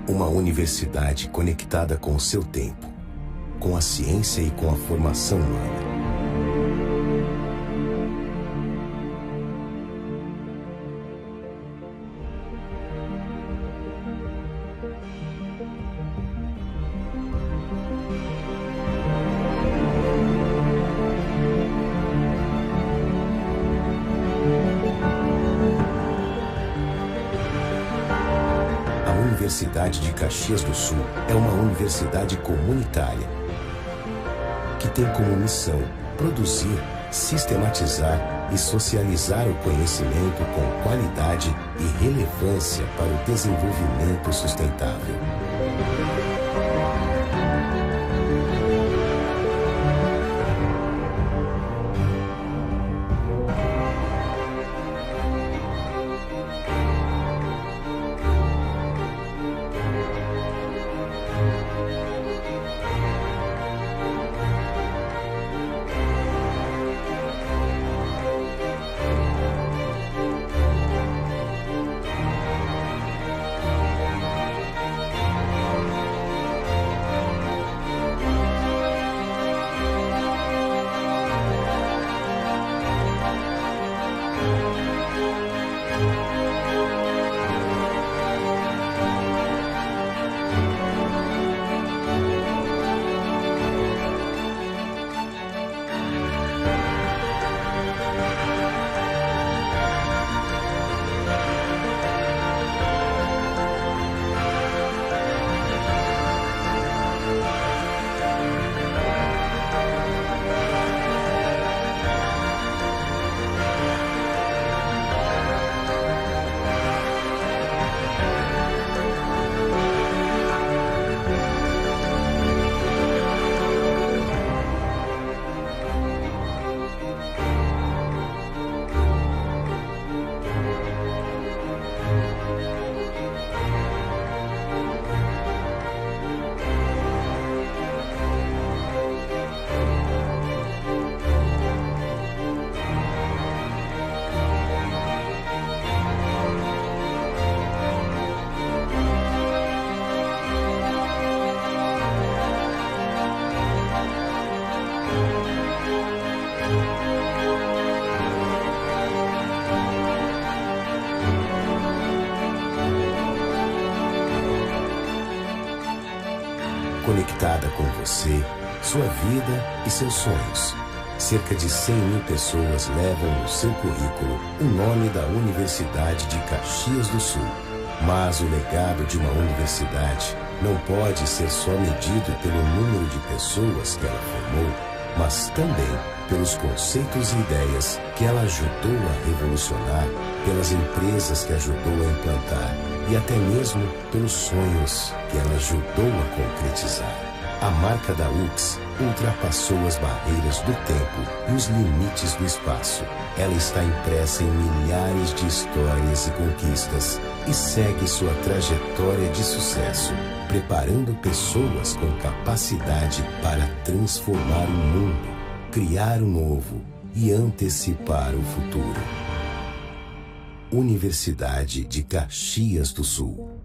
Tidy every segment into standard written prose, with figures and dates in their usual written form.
Uma universidade conectada com o seu tempo, com a ciência e com a formação humana. A Universidade de Caxias do Sul é uma universidade comunitária que tem como missão produzir, sistematizar e socializar o conhecimento com qualidade e relevância para o desenvolvimento sustentável. Conectada com você, sua vida e seus sonhos. Cerca de 100.000 pessoas levam no seu currículo o nome da Universidade de Caxias do Sul. Mas o legado de uma universidade não pode ser só medido pelo número de pessoas que ela formou, mas também pelos conceitos e ideias que ela ajudou a revolucionar, pelas empresas que ajudou a implantar e até mesmo pelos sonhos que ela ajudou a concretizar. A marca da UX ultrapassou as barreiras do tempo e os limites do espaço. Ela está impressa em milhares de histórias e conquistas e segue sua trajetória de sucesso, preparando pessoas com capacidade para transformar o mundo, criar o novo e antecipar o futuro. Universidade de Caxias do Sul.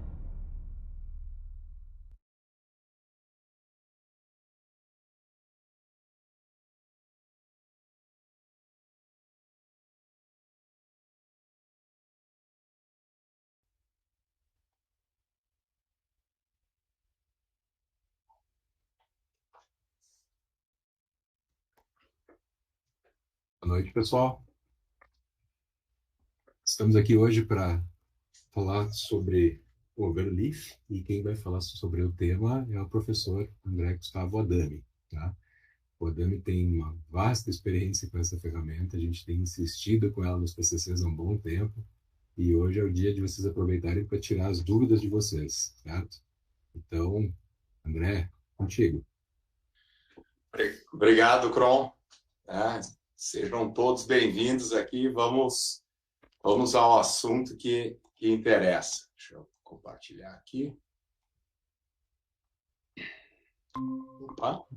Boa noite, pessoal. Estamos aqui hoje para falar sobre o Overleaf e quem vai falar sobre o tema é o professor André Gustavo Adami. Tá? O Adami tem uma vasta experiência com essa ferramenta, a gente tem insistido com ela nos PCCs há um bom tempo e hoje é o dia de vocês aproveitarem para tirar as dúvidas de vocês, certo? Então, André, contigo. Obrigado, Kron. Sejam todos bem-vindos aqui. Vamos ao assunto que interessa. Deixa eu compartilhar aqui. Opa.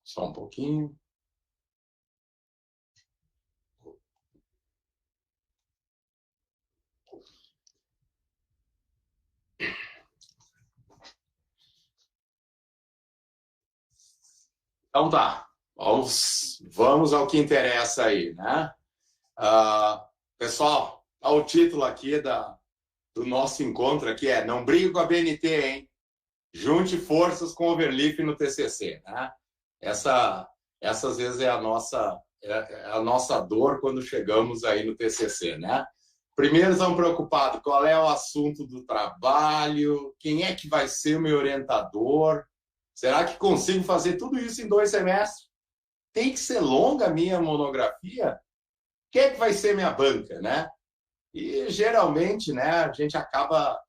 Só um pouquinho. Então tá, vamos ao que interessa aí, né? Pessoal, o título aqui do nosso encontro aqui é Não brigue com a BNT, hein? Junte forças com o Overleaf no TCC, né? Essa às vezes é a nossa dor quando chegamos aí no TCC, né? Primeiro estamos preocupados, qual é o assunto do trabalho, quem é que vai ser o meu orientador, será que consigo fazer tudo isso em 2 semestres? Tem que ser longa a minha monografia? Quem é que vai ser minha banca, né? E geralmente, né, a gente acaba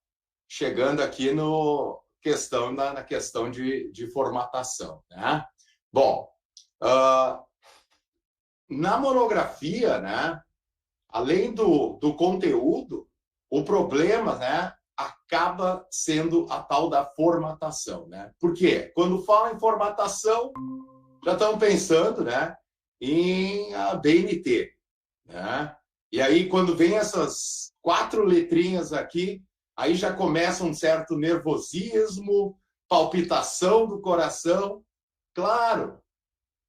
chegando aqui na questão de formatação, né? Bom, na monografia, né, além do conteúdo, o problema, né, acaba sendo a tal da formatação, né? Por quê? Quando fala em formatação, já estamos pensando, né, em a BNT, né? E aí, quando vem essas 4 letrinhas aqui, aí já começa um certo nervosismo, palpitação do coração. Claro,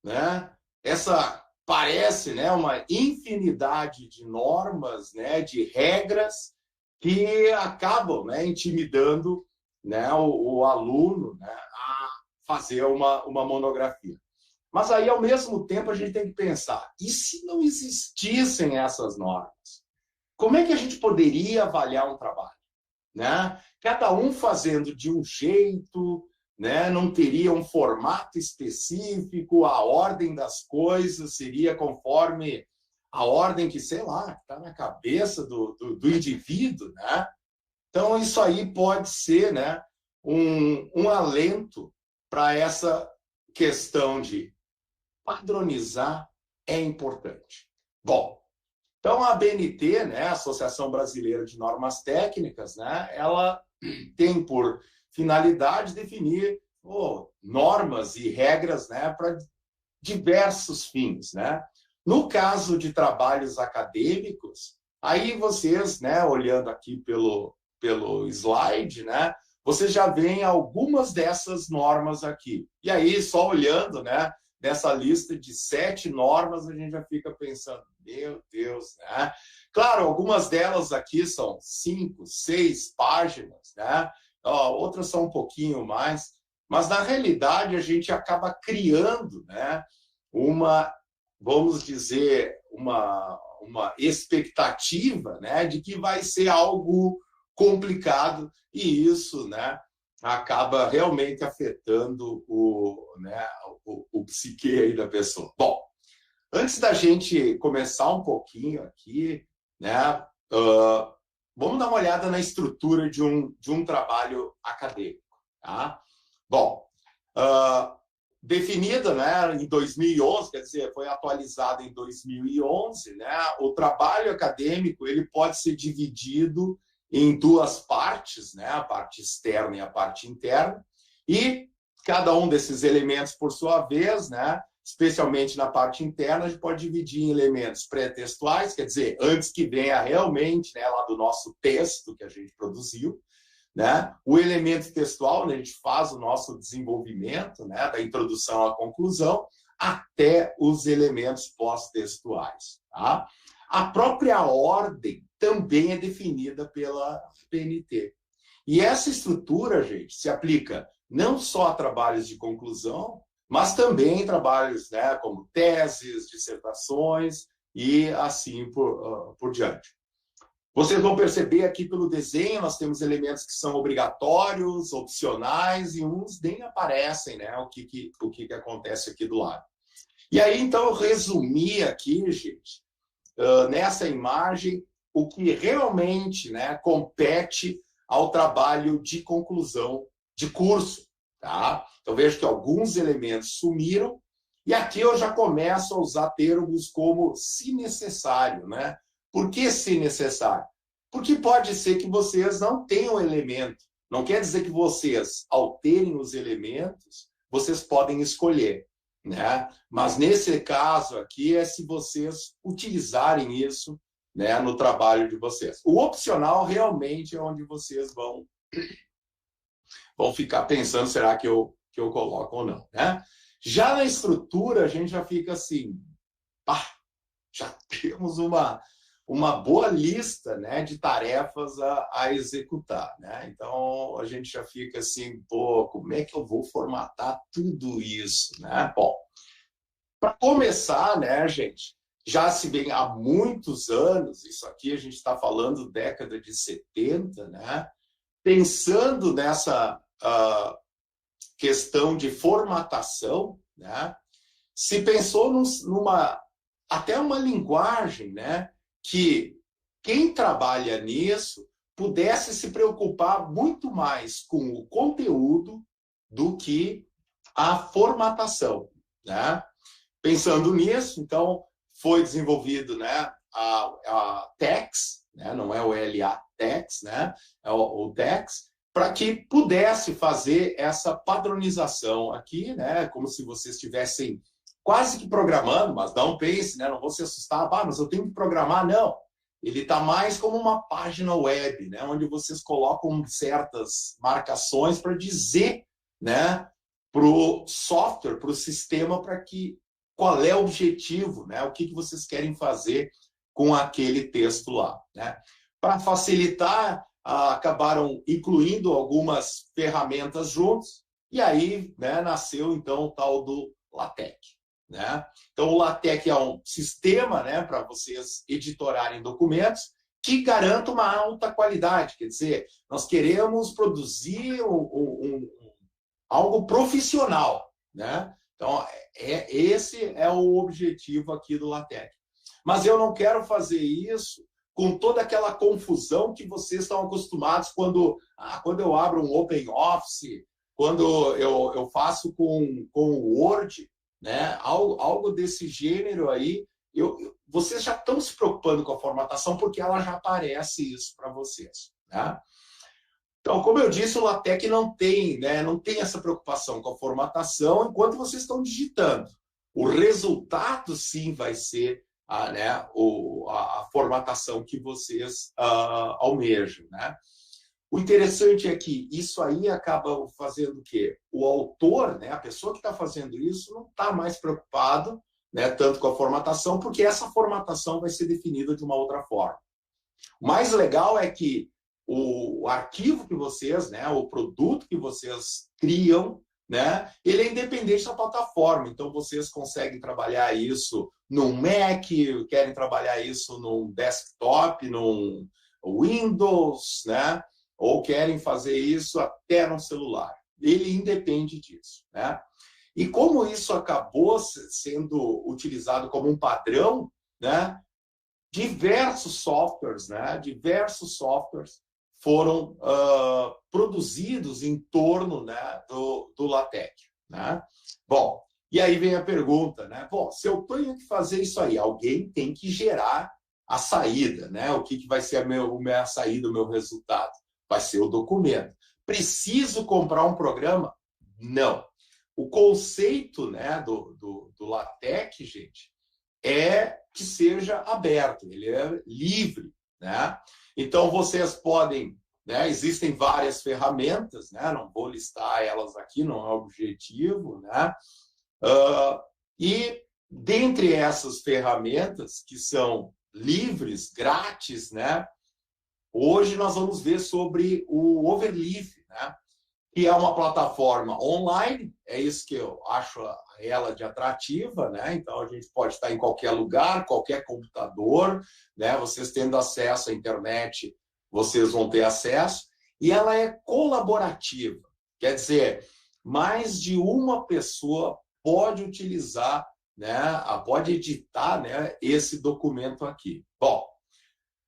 né? Essa parece, né, uma infinidade de normas, né, de regras que acabam, né, intimidando, né, o aluno, né, a fazer uma monografia. Mas aí, ao mesmo tempo, a gente tem que pensar, e se não existissem essas normas? Como é que a gente poderia avaliar um trabalho? Né? Cada um fazendo de um jeito, né? Não teria um formato específico, a ordem das coisas seria conforme a ordem que, sei lá, está na cabeça do indivíduo. Né? Então, isso aí pode ser, né, um alento para essa questão de padronizar é importante. Bom, então a BNT, né, Associação Brasileira de Normas Técnicas, né, ela tem por finalidade definir normas e regras, né, para diversos fins, né? No caso de trabalhos acadêmicos, aí vocês, né, olhando aqui pelo slide, né, vocês já veem algumas dessas normas aqui. E aí, só olhando, né, dessa lista de 7 normas, a gente já fica pensando, meu Deus, né? Claro, algumas delas aqui são 5, 6 páginas, né? Outras são um pouquinho mais, mas na realidade a gente acaba criando, né, vamos dizer, uma expectativa, né, de que vai ser algo complicado, e isso, né, acaba realmente afetando o psique aí da pessoa. Bom, antes da gente começar um pouquinho aqui, né, vamos dar uma olhada na estrutura de um trabalho acadêmico. Tá? Bom, definida, né, em 2011, quer dizer, foi atualizada em 2011, né, o trabalho acadêmico ele pode ser dividido em 2 partes, né, a parte externa e a parte interna, e cada um desses elementos, por sua vez, né, especialmente na parte interna, a gente pode dividir em elementos pré-textuais, quer dizer, antes que venha realmente, né, lá do nosso texto que a gente produziu, né, o elemento textual, né, a gente faz o nosso desenvolvimento, né, da introdução à conclusão, até os elementos pós-textuais. Tá? A própria ordem também é definida pela BNT. E essa estrutura, gente, se aplica não só a trabalhos de conclusão, mas também em trabalhos, né, como teses, dissertações e assim por diante. Vocês vão perceber aqui pelo desenho, nós temos elementos que são obrigatórios, opcionais, e uns nem aparecem, né, o que acontece aqui do lado. E aí, então, eu resumi aqui, gente, nessa imagem, o que realmente, né, compete ao trabalho de conclusão de curso. Tá? Então, vejo que alguns elementos sumiram, e aqui eu já começo a usar termos como se necessário. Né? Por que se necessário? Porque pode ser que vocês não tenham elemento. Não quer dizer que vocês, ao terem os elementos, vocês podem escolher. Né? Mas nesse caso aqui é se vocês utilizarem isso, né, no trabalho de vocês. O opcional realmente é onde vocês vão ficar pensando, será que eu coloco ou não, né? Já na estrutura, a gente já fica assim, já temos uma boa lista, né, de tarefas a executar, né? Então, a gente já fica assim, pô, como é que eu vou formatar tudo isso, né? Bom, para começar, né, gente, já se vem há muitos anos, isso aqui a gente está falando década de 70, né? Pensando nessa questão de formatação, né? Se pensou até uma linguagem, né? Que quem trabalha nisso pudesse se preocupar muito mais com o conteúdo do que a formatação, né? Pensando nisso, então, foi desenvolvido, né, a TEX, né, não é o LA TEX, né, é o TEX, para que pudesse fazer essa padronização aqui, né, como se vocês estivessem quase que programando, mas não pense, né, não vou se assustar, mas eu tenho que programar, não. Ele está mais como uma página web, né, onde vocês colocam certas marcações para dizer, né, para o software, para o sistema, para que qual é o objetivo, né, o que vocês querem fazer com aquele texto lá, né. Para facilitar, acabaram incluindo algumas ferramentas juntos, e aí, né, nasceu então o tal do LaTeX, né? Então o LaTeX é um sistema, né, para vocês editorarem documentos que garanta uma alta qualidade, quer dizer, nós queremos produzir algo profissional, né? Então esse é o objetivo aqui do LaTeX. Mas eu não quero fazer isso com toda aquela confusão que vocês estão acostumados quando eu abro um OpenOffice, quando eu faço com o Word, né? Algo desse gênero aí, vocês já estão se preocupando com a formatação porque ela já aparece isso para vocês, né? Então, como eu disse, o LaTeX não tem, né, não tem essa preocupação com a formatação enquanto vocês estão digitando. O resultado, sim, vai ser a formatação que vocês almejam, né? O interessante é que isso aí acaba fazendo o quê? O autor, né, a pessoa que está fazendo isso, não está mais preocupado, né, tanto com a formatação, porque essa formatação vai ser definida de uma outra forma. O mais legal é que o arquivo que vocês, né, o produto que vocês criam, né, ele é independente da plataforma. Então, vocês conseguem trabalhar isso num Mac, querem trabalhar isso num desktop, num Windows, né, ou querem fazer isso até no celular. Ele independe disso, né? E como isso acabou sendo utilizado como um padrão, né, diversos softwares foram produzidos em torno, né, do LaTeX, né? Bom, e aí vem a pergunta, né? Bom, se eu tenho que fazer isso aí, alguém tem que gerar a saída, né? O que vai ser a saída, o meu resultado? Vai ser o documento. Preciso comprar um programa? Não. O conceito, né, do LaTeX, gente, é que seja aberto, ele é livre, né? Então, vocês podem, né, existem várias ferramentas, né, não vou listar elas aqui, não é o objetivo, né? E dentre essas ferramentas que são livres, grátis, né, hoje nós vamos ver sobre o Overleaf, né, que é uma plataforma online, é isso que eu acho ela de atrativa, né? Então a gente pode estar em qualquer lugar, qualquer computador, né? Vocês tendo acesso à internet, vocês vão ter acesso, e ela é colaborativa, quer dizer, mais de uma pessoa pode utilizar, né? Pode editar, né, esse documento aqui. Bom,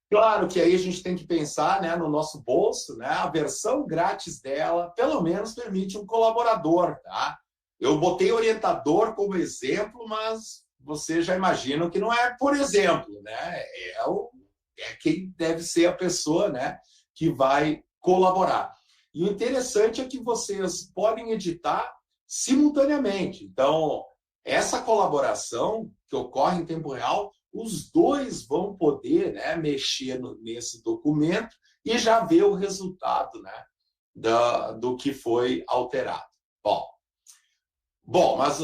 claro que aí a gente tem que pensar, né, no nosso bolso, né? A versão grátis dela, pelo menos, permite um colaborador, tá? Eu botei orientador como exemplo, mas você já imagina que não é por exemplo, né? É quem deve ser a pessoa, né, que vai colaborar. E o interessante é que vocês podem editar simultaneamente. Então, essa colaboração que ocorre em tempo real, os dois vão poder, né, mexer nesse documento e já ver o resultado, né, do que foi alterado. Bom, mas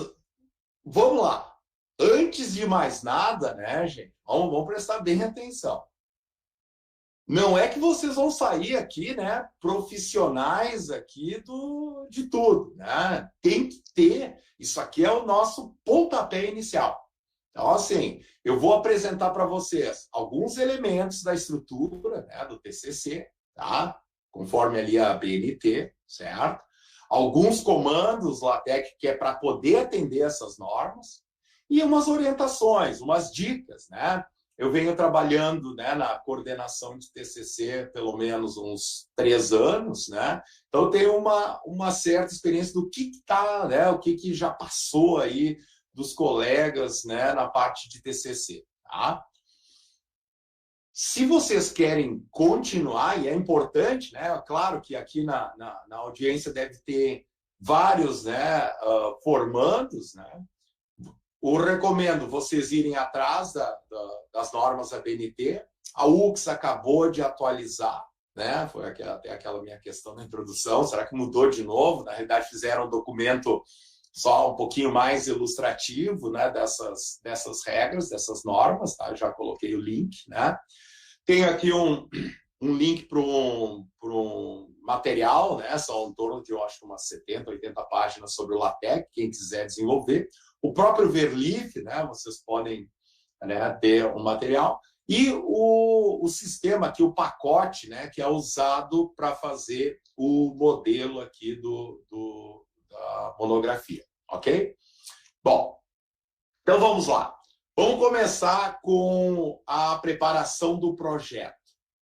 vamos lá. Antes de mais nada, né, gente? Vamos prestar bem atenção. Não é que vocês vão sair aqui, né, profissionais aqui de tudo, né? Tem que ter. Isso aqui é o nosso pontapé inicial. Então, assim, eu vou apresentar para vocês alguns elementos da estrutura, né, do TCC, tá? Conforme ali a BNT, certo? Alguns comandos LaTeX que é para poder atender essas normas e umas orientações, umas dicas, né? Eu venho trabalhando, né, na coordenação de TCC pelo menos uns 3 anos, né? Então eu tenho uma certa experiência do que está, né, o que já passou aí dos colegas, né, na parte de TCC, tá? Se vocês querem continuar, e é importante, né? Claro que aqui na audiência deve ter vários, né, formandos, né? Eu recomendo vocês irem atrás das normas da BNT. A UX acabou de atualizar, né? Foi até aquela minha questão na introdução. Será que mudou de novo? Na realidade, fizeram um documento só um pouquinho mais ilustrativo, né? Dessas regras, dessas normas, tá? Já coloquei o link, né? Tenho aqui um link para um material, né? São em torno de, eu acho, umas 70, 80 páginas sobre o LaTeX, quem quiser desenvolver. O próprio Verlif, né? Vocês podem, né, ter um material. E o sistema aqui, o pacote, né, que é usado para fazer o modelo aqui da monografia, ok? Bom, então vamos lá. Vamos começar com a preparação do projeto,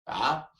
tá?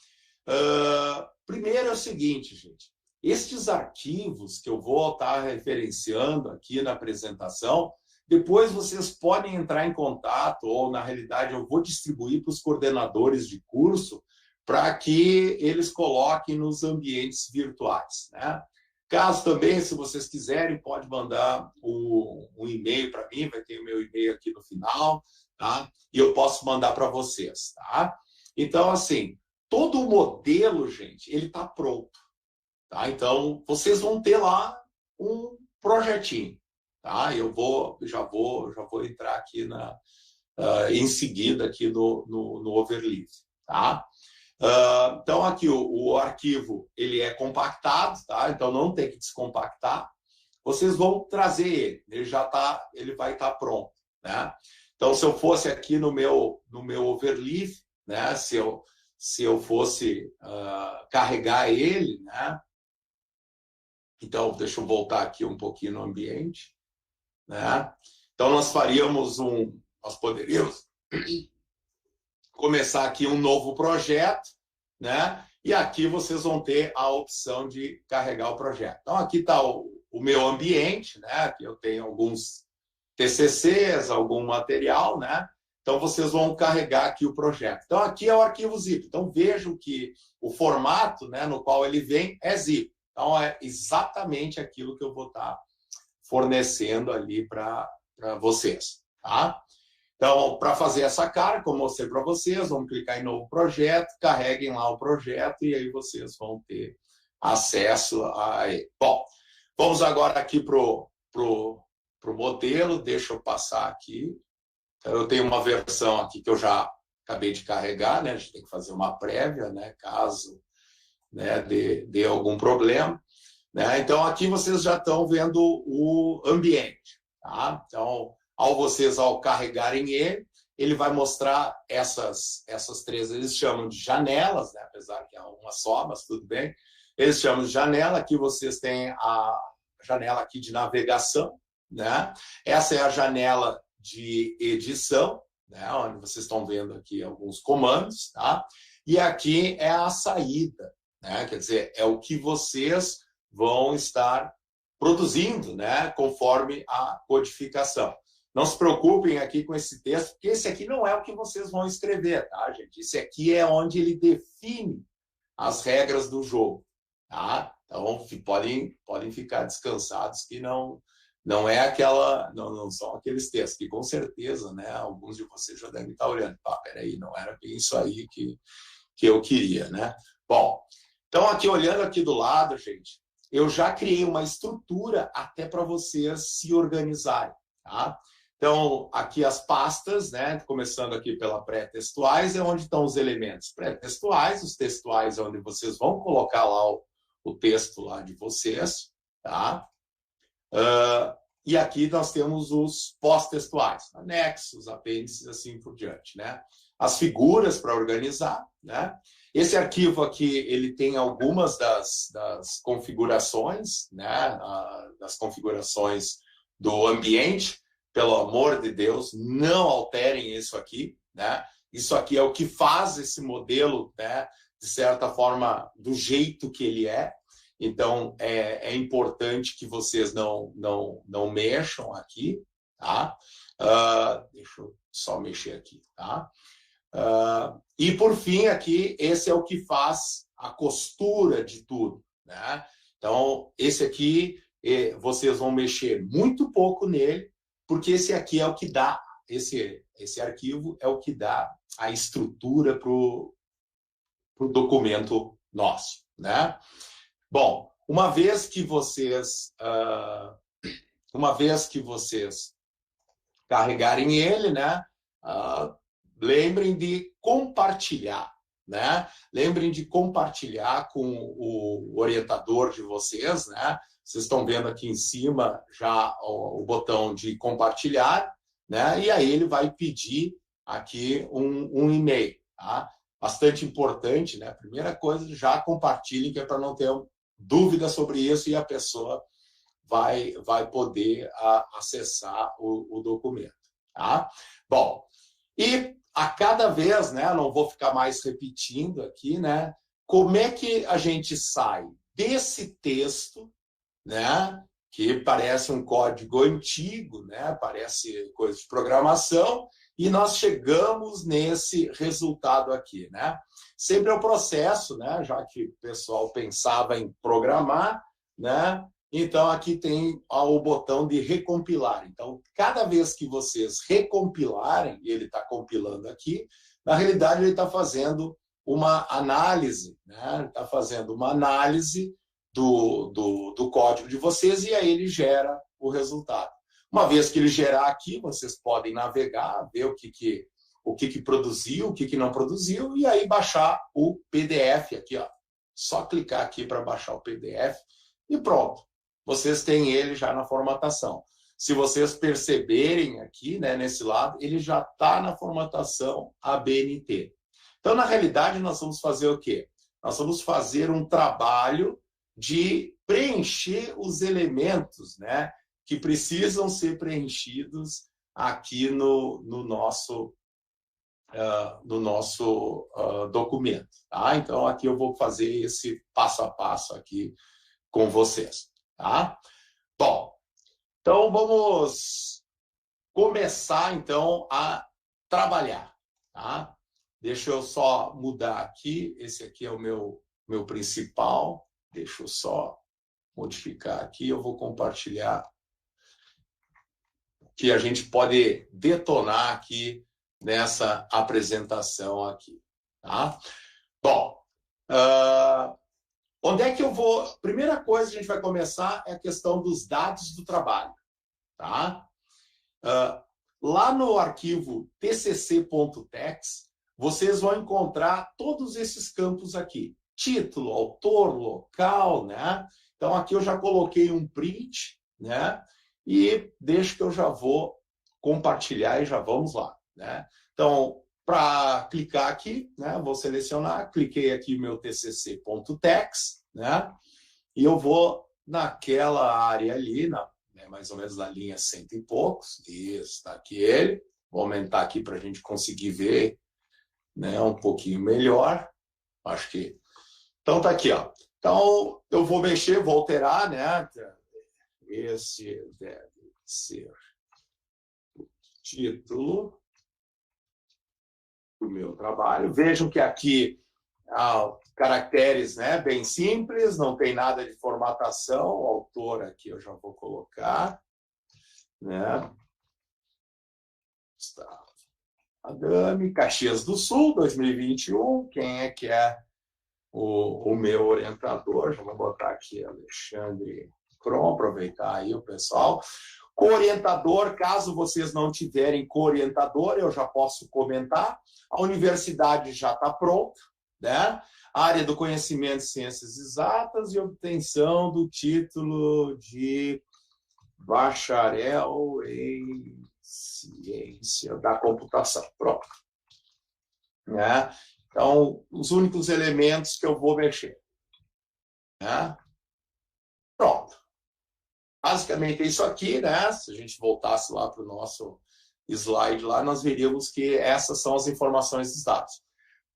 Primeiro é o seguinte, gente. Estes arquivos que eu vou estar referenciando aqui na apresentação, depois vocês podem entrar em contato, ou na realidade eu vou distribuir para os coordenadores de curso para que eles coloquem nos ambientes virtuais, né? Caso também, se vocês quiserem, pode mandar um e-mail para mim, vai ter o meu e-mail aqui no final, tá? E eu posso mandar para vocês, tá? Então, assim, todo o modelo, gente, ele está pronto. Tá? Então, vocês vão ter lá um projetinho. Tá? Eu já vou entrar aqui em seguida aqui no Overleaf. Tá? Então, aqui o arquivo ele é compactado, tá? Então não tem que descompactar. Vocês vão trazer ele ele vai estar pronto. Né? Então, se eu fosse aqui no meu Overleaf, né? se eu fosse carregar ele, né? Então, deixa eu voltar aqui um pouquinho no ambiente, né? Então, nós poderíamos começar aqui um novo projeto, né? E aqui vocês vão ter a opção de carregar o projeto. Então, aqui está o meu ambiente, né? Aqui eu tenho alguns TCCs, algum material, né? Então, vocês vão carregar aqui o projeto. Então, aqui é o arquivo zip. Então, vejam que o formato, né, no qual ele vem é zip. Então, é exatamente aquilo que eu vou estar fornecendo ali para vocês, tá? Então, para fazer essa carga, como eu mostrei para vocês, vamos clicar em novo projeto, carreguem lá o projeto e aí vocês vão ter acesso a ele. Bom, vamos agora aqui pro modelo, deixa eu passar aqui. Então, eu tenho uma versão aqui que eu já acabei de carregar, né? A gente tem que fazer uma prévia, né? Caso, né, dê algum problema, né? Então aqui vocês já estão vendo o ambiente, tá? Então ao carregarem ele vai mostrar essas 3, eles chamam de janelas, né? Apesar que é uma só, mas tudo bem, eles chamam de janela. Aqui vocês têm a janela aqui de navegação, né? Essa é a janela de edição, né? Onde vocês estão vendo aqui alguns comandos, tá? E aqui é a saída, né? Quer dizer, é o que vocês vão estar produzindo, né? Conforme a codificação. Não se preocupem aqui com esse texto, porque esse aqui não é o que vocês vão escrever, tá, gente? Esse aqui é onde ele define as regras do jogo, tá? Então, podem ficar descansados que não é aquela, não são aqueles textos que com certeza, né? Alguns de vocês já devem estar olhando. Peraí, não era bem isso aí que eu queria, né? Bom, então aqui olhando aqui do lado, gente, eu já criei uma estrutura até para vocês se organizarem. tá? Então, aqui as pastas, né? Começando aqui pela pré-textuais, é onde estão os elementos pré-textuais, os textuais é onde vocês vão colocar lá o texto lá de vocês, tá? E aqui nós temos os pós-textuais, anexos, apêndices, assim por diante, né? As figuras para organizar, né? Esse arquivo aqui, ele tem algumas das configurações, né? Das configurações do ambiente. Pelo amor de Deus, não alterem isso aqui, né? Isso aqui é o que faz esse modelo, né? De certa forma, do jeito que ele é. Então, é importante que vocês não mexam aqui, tá? Deixa eu só mexer aqui, tá? E, por fim, aqui, esse é o que faz a costura de tudo, né? Então, esse aqui, vocês vão mexer muito pouco nele, porque esse aqui é o que dá, esse arquivo é o que dá a estrutura para o documento nosso, né? Bom, uma vez que vocês carregarem ele, né? Lembrem de compartilhar, né? Lembrem de compartilhar com o orientador de vocês, né? Vocês estão vendo aqui em cima já o botão de compartilhar, né? E aí ele vai pedir aqui um e-mail, tá? Bastante importante, né? Primeira coisa, já compartilhem, que é para não ter dúvida sobre isso e a pessoa vai poder acessar o documento, tá? Bom, e a cada vez, né? Não vou ficar mais repetindo aqui, né? Como é que a gente sai desse texto, né? Que parece um código antigo, né? Parece coisa de programação, e nós chegamos nesse resultado aqui, né? Sempre é o processo, né? Já que o pessoal pensava em programar, né? Então, aqui tem o botão de recompilar. Então, cada vez que vocês recompilarem, e ele está compilando aqui, na realidade, ele está fazendo uma análise, né? Está fazendo uma análise do código de vocês e aí ele gera o resultado. Uma vez que ele gerar aqui, vocês podem navegar, ver o que produziu, o que não produziu, e aí baixar o PDF aqui, ó. Só clicar aqui para baixar o PDF e pronto. Vocês têm ele já na formatação. Se vocês perceberem aqui, né, nesse lado, ele já está na formatação ABNT. Então, na realidade, nós vamos fazer o quê? Nós vamos fazer um trabalho de preencher os elementos, né, que precisam ser preenchidos aqui no nosso documento. Tá? Então, aqui eu vou fazer esse passo a passo aqui com vocês. Tá? Bom, então vamos começar então a trabalhar. Tá? Deixa eu só mudar aqui. Esse aqui é o meu principal. Deixa eu só modificar aqui. Eu vou compartilhar, que a gente pode detonar aqui nessa apresentação aqui. Tá? Bom, onde é que eu vou? Primeira coisa que a gente vai começar é a questão dos dados do trabalho. Tá? Lá no arquivo tcc.tex, vocês vão encontrar todos esses campos aqui. Título, autor, local, né? Então, aqui eu já coloquei um print, né? E deixa que eu já vou compartilhar e já vamos lá, né? Então, para clicar aqui, né? Vou selecionar, cliquei aqui meu tcc.tex, né? E eu vou naquela área ali, né? Mais ou menos na linha 100 e poucos. Isso, está aqui ele. Vou aumentar aqui para a gente conseguir ver, né? Um pouquinho melhor. Acho que... Então, tá aqui, ó. Então, eu vou mexer, vou alterar, né? Esse deve ser o título do meu trabalho. Vejam que aqui caracteres, né, bem simples, não tem nada de formatação. O autor aqui eu já vou colocar, né? Está Adame, Caxias do Sul, 2021. Quem é que é o meu orientador? Já vou botar aqui Alexandre Chrome, aproveitar aí o pessoal. Co-orientador, caso vocês não tiverem co-orientador, eu já posso comentar. A universidade já está pronta, né? Área do conhecimento, ciências exatas e obtenção do título de bacharel em ciência da computação. Pronto. Né? Então, os únicos elementos que eu vou mexer. Né? Pronto. Basicamente é isso aqui, né? Se a gente voltasse lá para o nosso slide lá, nós veríamos que essas são as informações dos dados.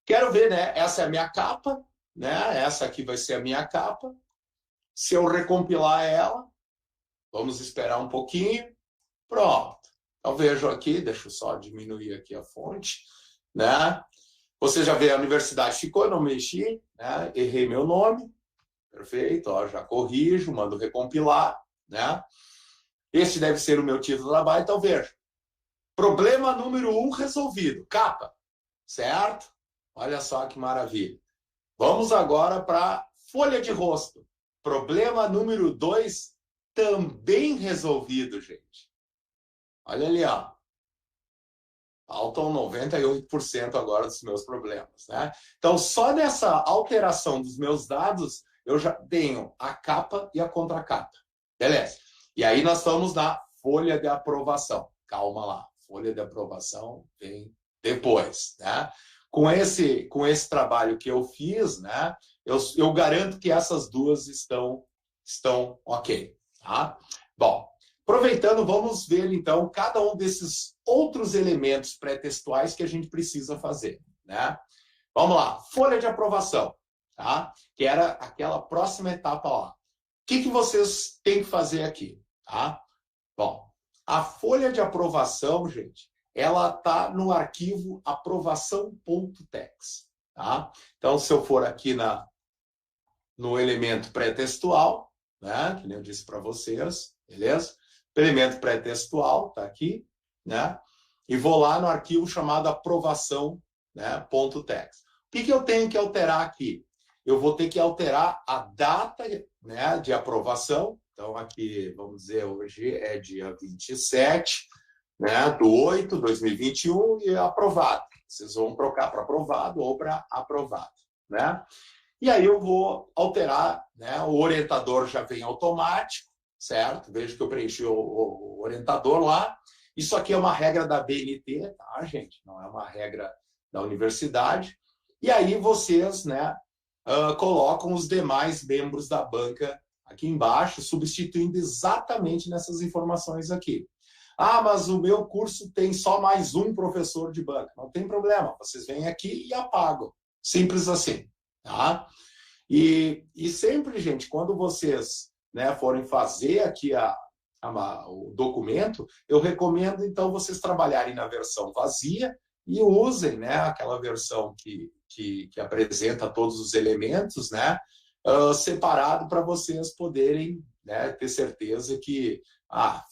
Quero ver, né? Essa é a minha capa, né? Essa aqui vai ser a minha capa. Se eu recompilar ela, vamos esperar um pouquinho. Pronto. Então vejo aqui, deixa eu só diminuir aqui a fonte, né? Você já vê a universidade ficou, não mexi, né? Errei meu nome. Perfeito, ó, já corrijo, mando recompilar, né? Este deve ser o meu título do trabalho, então veja. Problema número 1 resolvido, capa, certo? Olha só que maravilha. Vamos agora para folha de rosto. Problema número 2 também resolvido, gente. Olha ali, ó. Faltam 98% agora dos meus problemas, né? Então, só nessa alteração dos meus dados, eu já tenho a capa e a contracapa. Beleza. E aí nós estamos na folha de aprovação. Calma lá. Folha de aprovação vem depois, né? Com esse trabalho que eu fiz, né? Eu garanto que essas duas estão ok, tá? Bom, aproveitando, vamos ver então cada um desses outros elementos pré-textuais que a gente precisa fazer, né? Vamos lá. Folha de aprovação. Tá? Que era aquela próxima etapa lá. O que vocês têm que fazer aqui? Tá? Bom, a folha de aprovação, gente, ela está no arquivo aprovação.txt. Tá? Então, se eu for aqui no elemento pré-textual, né? Que nem eu disse para vocês, beleza? O elemento pré-textual está aqui, né? E vou lá no arquivo chamado aprovação, né? .txt. O que eu tenho que alterar aqui? Eu vou ter que alterar a data, né, de aprovação. Então, aqui, vamos dizer, hoje é dia 27, né, do 8 de 2021 e aprovado. Vocês vão trocar para aprovado ou para aprovado, né? E aí eu vou alterar, né, o orientador já vem automático, certo? Veja que eu preenchi o orientador lá. Isso aqui é uma regra da BNT, tá, gente? Não é uma regra da universidade. E aí vocês, né, colocam os demais membros da banca aqui embaixo, substituindo exatamente nessas informações aqui. Ah, mas o meu curso tem só mais um professor de banca. Não tem problema, vocês vêm aqui e apagam. Simples assim, tá? E sempre, gente, quando vocês, né, forem fazer aqui o documento, eu recomendo, então, vocês trabalharem na versão vazia e usem, né, aquela versão que apresenta todos os elementos, né, separado para vocês poderem, né, ter certeza que,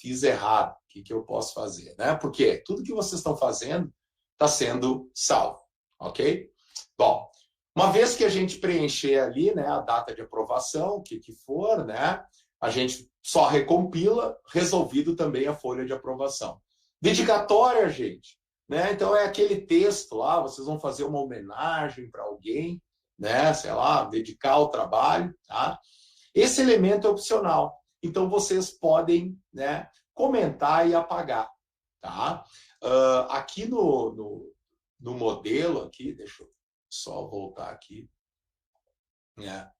fiz errado, o que eu posso fazer, né? Porque tudo que vocês estão fazendo está sendo salvo, ok? Bom, uma vez que a gente preencher ali, né, a data de aprovação, o que for, né, a gente só recompila, resolvido também a folha de aprovação. Dedicatória, gente, né? Então é aquele texto lá, vocês vão fazer uma homenagem para alguém, né? Sei lá, dedicar o trabalho, tá? Esse elemento é opcional, então vocês podem, né, comentar e apagar, tá? Aqui no modelo aqui, deixa eu só voltar aqui, né?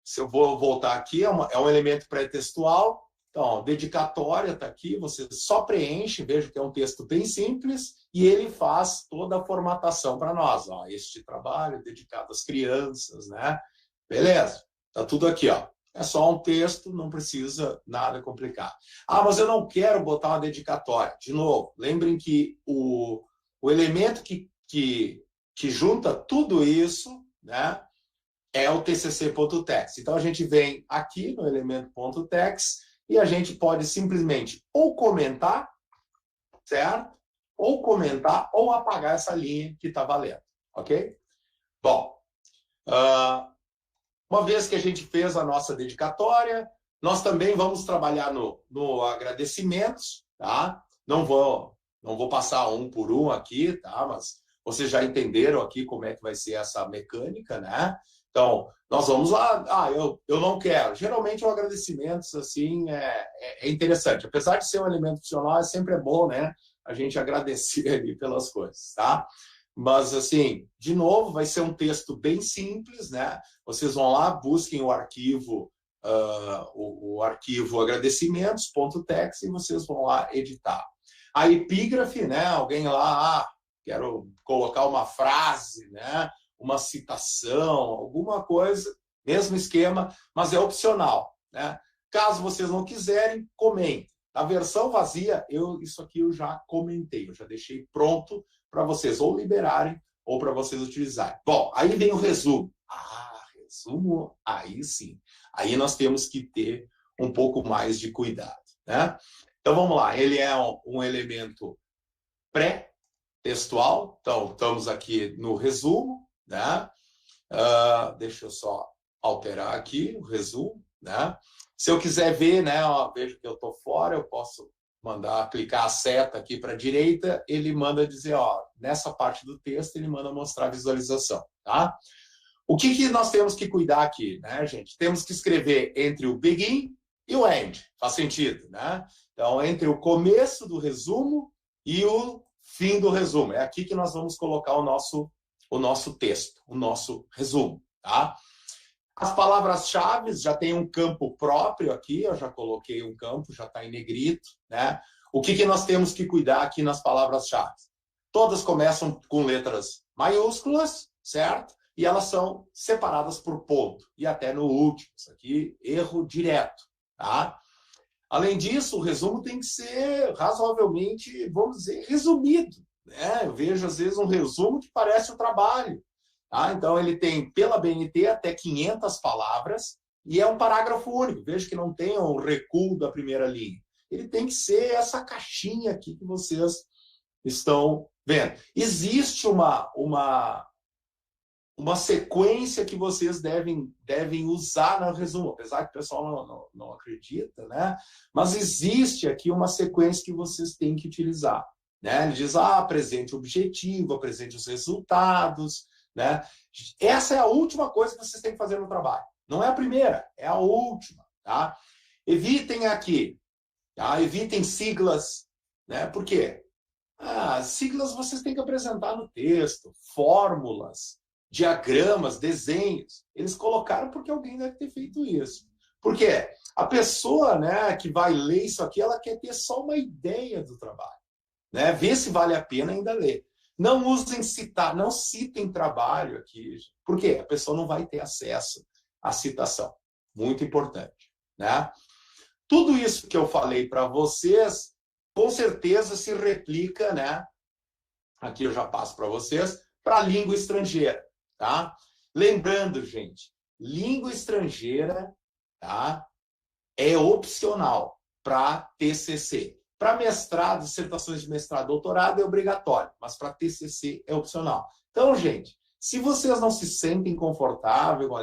Se eu vou voltar aqui, é um elemento pré-textual. Então, dedicatória está aqui, você só preenche, veja que é um texto bem simples, e ele faz toda a formatação para nós. Ó, este trabalho dedicado às crianças, né? Beleza, está tudo aqui, ó. É só um texto, não precisa nada complicado. Mas eu não quero botar uma dedicatória. De novo, lembrem que o elemento que junta tudo isso, né, é o tcc.txt. Então, a gente vem aqui no elemento.txt e a gente pode simplesmente ou comentar, certo? Ou comentar ou apagar essa linha que está valendo, ok? Bom, Uma vez que a gente fez a nossa dedicatória, nós também vamos trabalhar no agradecimentos, tá? Não vou passar um por um aqui, tá? Mas vocês já entenderam aqui como é que vai ser essa mecânica, né? Então, nós vamos lá. Eu não quero. Geralmente, o agradecimento, assim, é interessante. Apesar de ser um elemento opcional, sempre é bom, né? A gente agradecer ali pelas coisas, tá? Mas, assim, de novo, vai ser um texto bem simples, né? Vocês vão lá, busquem o arquivo agradecimentos.txt e vocês vão lá editar. A epígrafe, né? Alguém lá, quero colocar uma frase, né? Uma citação, alguma coisa, mesmo esquema, mas é opcional, né? Caso vocês não quiserem, comentem. A versão vazia, isso aqui eu já comentei, eu já deixei pronto para vocês ou liberarem ou para vocês utilizarem. Bom, aí vem o resumo. Resumo, aí sim. Aí nós temos que ter um pouco mais de cuidado, né? Então vamos lá, ele é um elemento pré-textual, então estamos aqui no resumo, né? Deixa eu só alterar aqui o resumo, né? Se eu quiser ver, né, vejo que eu estou fora, eu posso clicar a seta aqui para a direita, ele manda dizer, nessa parte do texto, ele manda mostrar a visualização, tá? O que nós temos que cuidar aqui, né, gente? Temos que escrever entre o begin e o end, faz sentido, né? Então, entre o começo do resumo e o fim do resumo. É aqui que nós vamos colocar o nosso texto, o nosso resumo, tá? As palavras-chave já tem um campo próprio aqui, eu já coloquei um campo, já está em negrito, né? O que nós temos que cuidar aqui nas palavras-chave? Todas começam com letras maiúsculas, certo? E elas são separadas por ponto. E até no último, isso aqui, erro direto, tá? Além disso, o resumo tem que ser razoavelmente, vamos dizer, resumido, né? Eu vejo, às vezes, um resumo que parece um trabalho. Então, ele tem, pela BNT, até 500 palavras e é um parágrafo único. Veja que não tem um recuo da primeira linha. Ele tem que ser essa caixinha aqui que vocês estão vendo. Existe uma sequência que vocês devem usar no resumo, apesar que o pessoal não acredita, né? Mas existe aqui uma sequência que vocês têm que utilizar, né? Ele diz, apresente o objetivo, apresente os resultados, né? Essa é a última coisa que vocês têm que fazer no trabalho. Não é a primeira, é a última, tá? Evitem aqui, tá? Evitem siglas, né? Por quê? Siglas vocês têm que apresentar no texto, fórmulas, diagramas, desenhos. Eles colocaram porque alguém deve ter feito isso. Por quê? A pessoa, né, que vai ler isso aqui, ela quer ter só uma ideia do trabalho, né? Ver se vale a pena ainda ler. Não não citem trabalho aqui. Por quê? A pessoa não vai ter acesso à citação. Muito importante, né? Tudo isso que eu falei para vocês, com certeza se replica, né? Aqui eu já passo para vocês, para a língua estrangeira, tá? Lembrando, gente, língua estrangeira, tá? É opcional para TCC. Para mestrado, dissertações de mestrado, doutorado é obrigatório, mas para TCC é opcional. Então, gente, se vocês não se sentem confortáveis com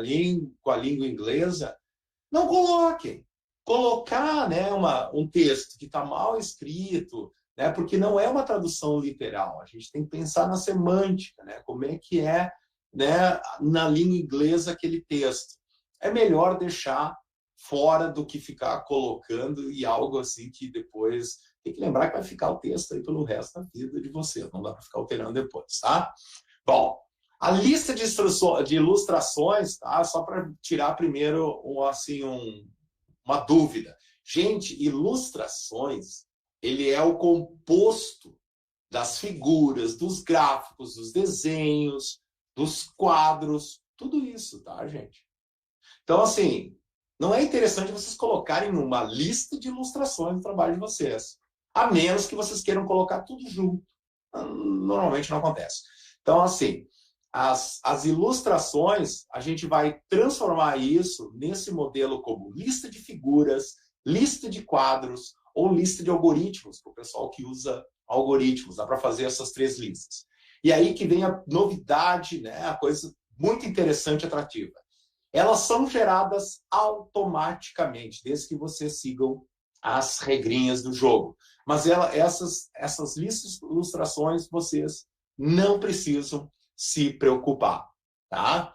a língua inglesa, não coloquem. Colocar, né, um texto que está mal escrito, né, porque não é uma tradução literal. A gente tem que pensar na semântica, né, como é que é, né, na língua inglesa aquele texto. É melhor deixar fora do que ficar colocando e algo assim que depois... Tem que lembrar que vai ficar o texto aí pelo resto da vida de vocês. Não dá para ficar alterando depois, tá? Bom, a lista de ilustrações, tá? Só para tirar primeiro uma dúvida. Gente, ilustrações, ele é o composto das figuras, dos gráficos, dos desenhos, dos quadros, tudo isso, tá, gente? Então, assim, não é interessante vocês colocarem uma lista de ilustrações do trabalho de vocês. A menos que vocês queiram colocar tudo junto. Normalmente não acontece. Então, assim, as ilustrações, a gente vai transformar isso nesse modelo como lista de figuras, lista de quadros ou lista de algoritmos, para o pessoal que usa algoritmos. Dá para fazer essas 3 listas. E aí que vem a novidade, né, a coisa muito interessante e atrativa. elas são geradas automaticamente, desde que vocês sigam as regrinhas do jogo. Mas essas listas de ilustrações, vocês não precisam se preocupar, tá?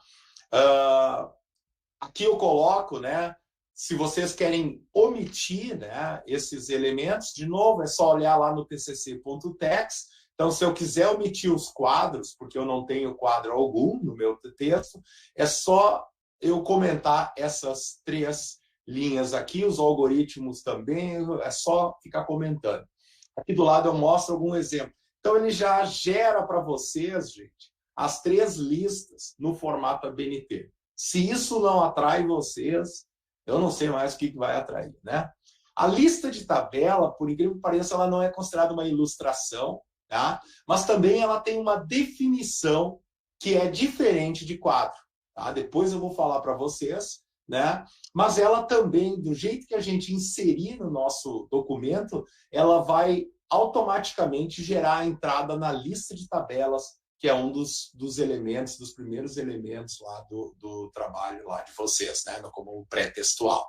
Aqui eu coloco, né? Se vocês querem omitir, né, esses elementos, de novo, é só olhar lá no tcc.text. Então, se eu quiser omitir os quadros, porque eu não tenho quadro algum no meu texto, é só eu comentar essas 3 linhas aqui, os algoritmos também, é só ficar comentando. Aqui do lado eu mostro algum exemplo. Então, ele já gera para vocês, gente, as 3 listas no formato ABNT. Se isso não atrai vocês, eu não sei mais o que vai atrair, né? A lista de tabela, por incrível que pareça, ela não é considerada uma ilustração, tá? Mas também ela tem uma definição que é diferente de quadro, tá? Depois eu vou falar para vocês, né? Mas ela também, do jeito que a gente inserir no nosso documento, ela vai automaticamente gerar a entrada na lista de tabelas, que é um dos elementos, dos primeiros elementos lá do trabalho lá de vocês, né? Como pré-textual,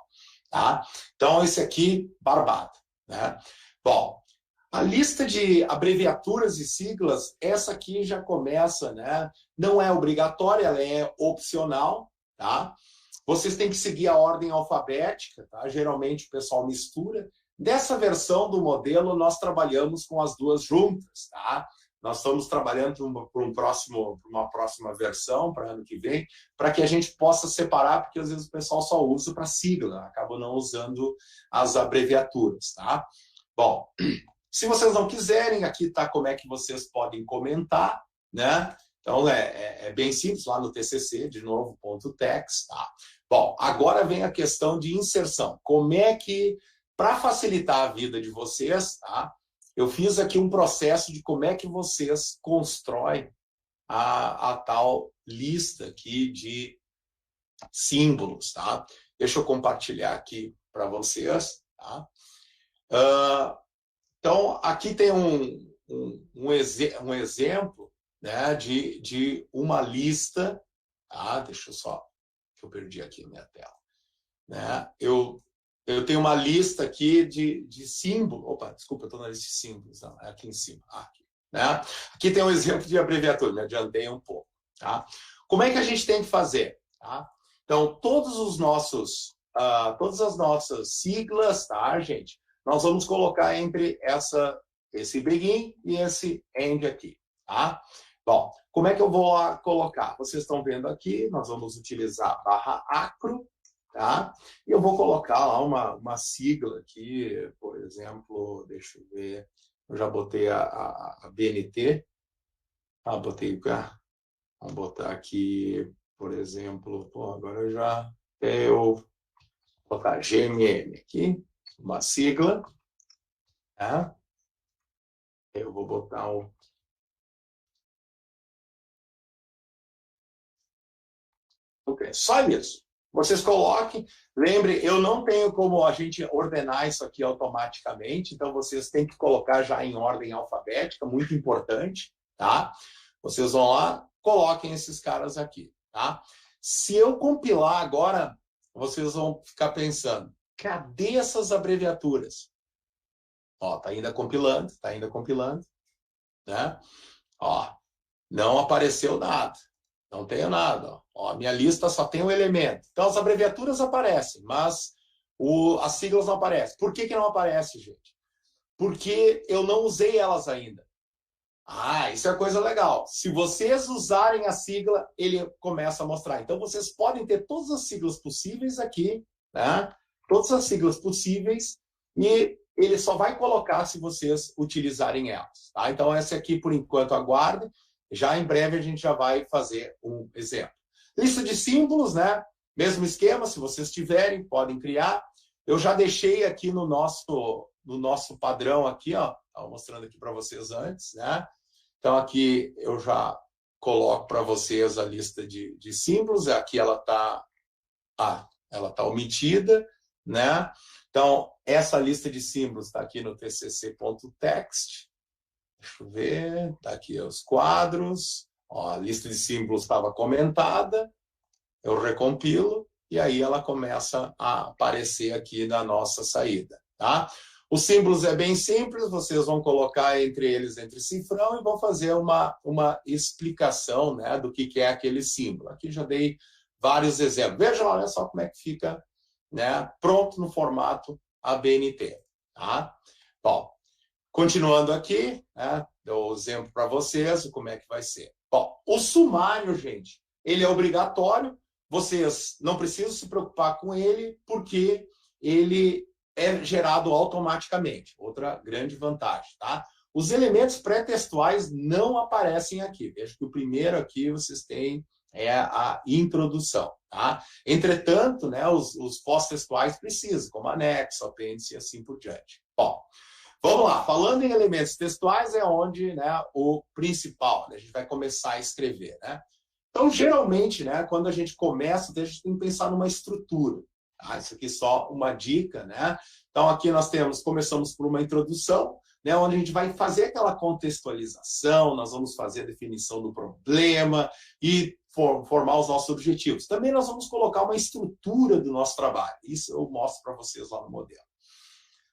tá? Então, esse aqui, barbado, né? Bom, a lista de abreviaturas e siglas, essa aqui já começa, né? Não é obrigatória, ela é opcional, tá? Vocês têm que seguir a ordem alfabética, tá? Geralmente o pessoal mistura. Dessa versão do modelo, nós trabalhamos com as duas juntas, tá? Nós estamos trabalhando por uma próxima versão, para ano que vem, para que a gente possa separar, porque às vezes o pessoal só usa para sigla, acaba não usando as abreviaturas, tá? Bom, se vocês não quiserem, aqui está como é que vocês podem comentar, né? Então, é bem simples, lá no TCC, de novo, .text, tá? Bom, agora vem a questão de inserção. Como é que, para facilitar a vida de vocês, tá? Eu fiz aqui um processo de como é que vocês constroem a tal lista aqui de símbolos, tá? Deixa eu compartilhar aqui para vocês, tá? Então, aqui tem um exemplo, né, de uma lista, tá? Deixa eu só, que eu perdi aqui a minha tela, né? Eu tenho uma lista aqui de símbolos. Opa, desculpa, eu estou na lista de símbolos. Não, é aqui em cima. Aqui, né? Aqui tem um exemplo de abreviatura, me adiantei um pouco. Tá? Como é que a gente tem que fazer? Tá? Então, todas as nossas siglas, tá, gente? Nós vamos colocar entre esse begin e esse end aqui. Tá? Bom, como é que eu vou colocar? Vocês estão vendo aqui, nós vamos utilizar /acro. Tá? E eu vou colocar lá uma sigla aqui, por exemplo, deixa eu ver, eu já botei a BNT, vamos botar aqui, por exemplo, agora eu botar GMM aqui, uma sigla, tá? Eu vou botar Ok, só isso. Vocês coloquem, lembre, eu não tenho como a gente ordenar isso aqui automaticamente, então vocês têm que colocar já em ordem alfabética, muito importante, tá? Vocês vão lá, coloquem esses caras aqui, tá? Se eu compilar agora, vocês vão ficar pensando, cadê essas abreviaturas? Ó, tá ainda compilando, né? Ó, não apareceu nada. Não tenho nada. Ó, minha lista só tem um elemento. Então, as abreviaturas aparecem, mas as siglas não aparecem. Por que não aparece, gente? Porque eu não usei elas ainda. Isso é coisa legal. Se vocês usarem a sigla, ele começa a mostrar. Então, vocês podem ter todas as siglas possíveis aqui, né? Todas as siglas possíveis, e ele só vai colocar se vocês utilizarem elas. Tá? Então, essa aqui, por enquanto, aguarde. Já em breve a gente já vai fazer um exemplo. Lista de símbolos, né? Mesmo esquema, se vocês tiverem, podem criar. Eu já deixei aqui no nosso padrão aqui, ó. Estava mostrando aqui para vocês antes, né? Então aqui eu já coloco para vocês a lista de símbolos. Aqui ela está omitida, né? Então essa lista de símbolos está aqui no tcc.text. Deixa eu ver, tá aqui os quadros, ó, a lista de símbolos estava comentada, eu recompilo e aí ela começa a aparecer aqui na nossa saída, tá? Os símbolos é bem simples, vocês vão colocar entre eles, entre cifrão, e vão fazer uma explicação, né, do que é aquele símbolo. Aqui já dei vários exemplos. Vejam, olha só como é que fica, né, pronto no formato ABNT. Tá? Bom, continuando aqui, né, dou o exemplo para vocês, como é que vai ser. Bom, o sumário, gente, ele é obrigatório, vocês não precisam se preocupar com ele, porque ele é gerado automaticamente. Outra grande vantagem, tá? Os elementos pré-textuais não aparecem aqui. Veja que o primeiro aqui vocês têm a introdução, tá? Entretanto, né, os pós-textuais precisam, como anexo, apêndice e assim por diante. Bom, vamos lá. Falando em elementos textuais é onde, né, o principal, né, a gente vai começar a escrever, né? Então, geralmente, né, quando a gente começa, a gente tem que pensar numa estrutura. Tá? Isso aqui é só uma dica, né? Então, aqui nós começamos por uma introdução, né, onde a gente vai fazer aquela contextualização, nós vamos fazer a definição do problema e formar os nossos objetivos. Também nós vamos colocar uma estrutura do nosso trabalho. Isso eu mostro para vocês lá no modelo.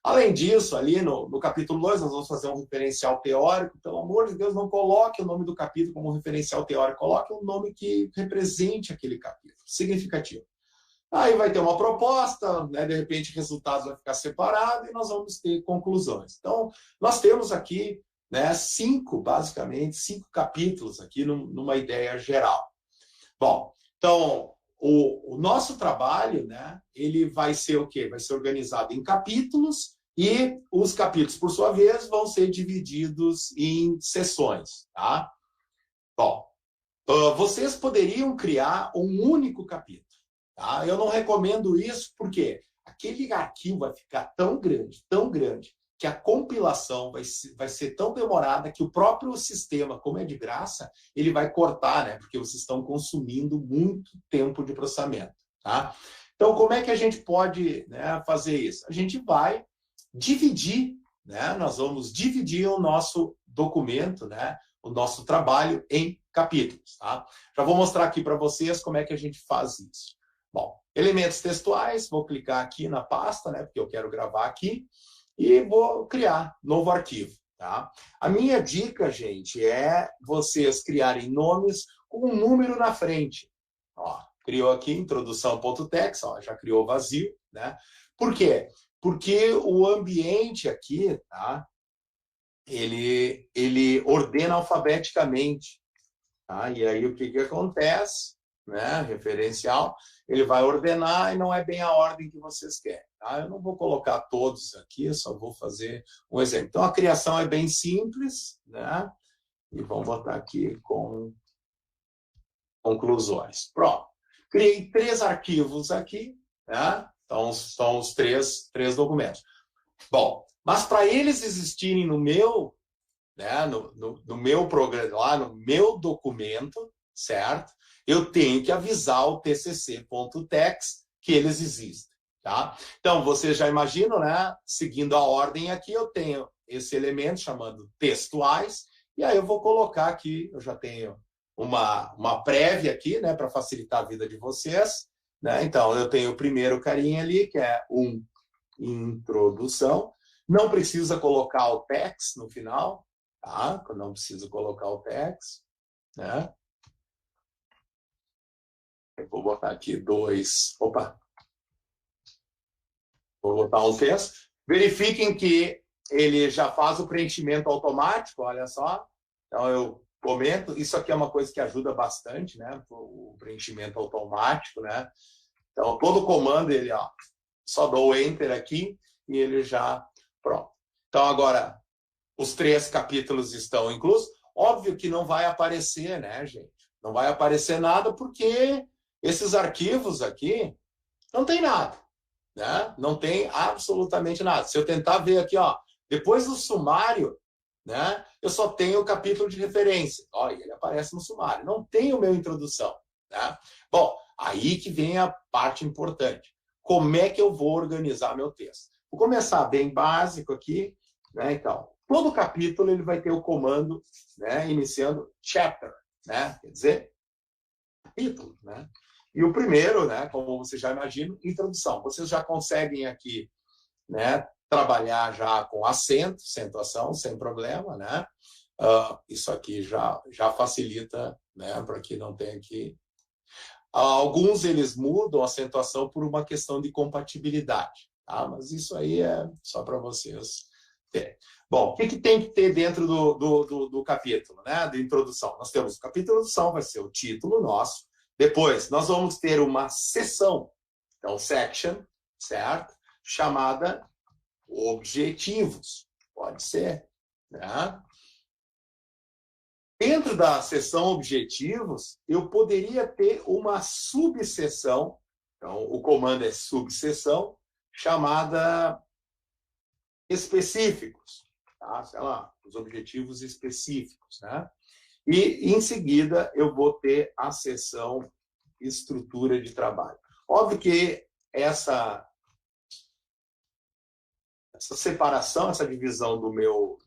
Além disso, ali no capítulo 2, nós vamos fazer um referencial teórico. Pelo amor de Deus, não coloque o nome do capítulo como referencial teórico, coloque um nome que represente aquele capítulo, significativo. Aí vai ter uma proposta, né? De repente o resultado vai ficar separado e nós vamos ter conclusões. Então, nós temos aqui, né, basicamente, 5 capítulos aqui numa ideia geral. Bom, então, o nosso trabalho, né, ele vai ser o quê? Vai ser organizado em capítulos e os capítulos, por sua vez, vão ser divididos em sessões, tá? Bom, vocês poderiam criar um único capítulo. Tá? Eu não recomendo isso porque aquele arquivo vai ficar tão grande, que a compilação vai ser tão demorada que o próprio sistema, como é de graça, ele vai cortar, né? Porque vocês estão consumindo muito tempo de processamento. Tá? Então, como é que a gente pode, né, fazer isso? A gente vai dividir, né? Nós vamos dividir o nosso documento, né? O nosso trabalho em capítulos. Tá? Já vou mostrar aqui para vocês como é que a gente faz isso. Bom, elementos textuais, vou clicar aqui na pasta, né, porque eu quero gravar aqui, e vou criar novo arquivo. Tá? A minha dica, gente, é vocês criarem nomes com um número na frente. Ó, criou aqui introdução.txt, ó, já criou vazio. Né? Por quê? Porque o ambiente aqui, tá, ele ordena alfabeticamente. Tá? E aí o que acontece? Né, referencial, ele vai ordenar e não é bem a ordem que vocês querem. Tá? Eu não vou colocar todos aqui, só vou fazer um exemplo. Então, a criação é bem simples, né? E vamos botar aqui com conclusões. Pronto. Criei 3 arquivos aqui, né? Então, são os três documentos. Bom, mas para eles existirem no meu, né, no meu programa, lá no meu documento, certo? Eu tenho que avisar o tcc.txt que eles existem. Tá? Então, vocês já imaginam, né? Seguindo a ordem aqui, eu tenho esse elemento chamado textuais, e aí eu vou colocar aqui, eu já tenho uma prévia aqui, né, para facilitar a vida de vocês. Né? Então, eu tenho o primeiro carinha ali, que é introdução. Não precisa colocar o text no final, tá? Não preciso colocar o text, né? Eu vou botar aqui 2. Opa! Vou botar um texto. Verifiquem que ele já faz o preenchimento automático, olha só. Então, eu comento. Isso aqui é uma coisa que ajuda bastante, né? O preenchimento automático, né? Então, todo comando, ele, ó, só dou o Enter aqui e ele já... Pronto. Então, agora, os 3 capítulos estão inclusos. Óbvio que não vai aparecer, né, gente? Não vai aparecer nada porque... esses arquivos aqui não tem nada, né? Não tem absolutamente nada. Se eu tentar ver aqui, ó, depois do sumário, né, eu só tenho o capítulo de referência. Ó, ele aparece no sumário. Não tem o meu introdução, né? Bom, aí que vem a parte importante. Como é que eu vou organizar meu texto? Vou começar bem básico aqui, né? Então, todo capítulo ele vai ter o comando, né, iniciando chapter, né? Quer dizer, capítulo, né? E o primeiro, né, como você já imagina, introdução. Vocês já conseguem aqui, né, trabalhar já com acento, acentuação, sem problema, né? Isso aqui já facilita, né, para que não tenha que... Alguns eles mudam a acentuação por uma questão de compatibilidade, tá? Mas isso aí é só para vocês terem. Bom, o que tem que ter dentro do capítulo, né, de introdução? Nós temos o capítulo de introdução, vai ser o título nosso. Depois, nós vamos ter uma seção, então, section, certo? Chamada objetivos, pode ser, né? Dentro da seção objetivos, eu poderia ter uma subseção, então o comando é subseção, chamada específicos, tá? Sei lá, os objetivos específicos, né? E, em seguida, eu vou ter a seção estrutura de trabalho. Óbvio que essa separação, essa divisão do meu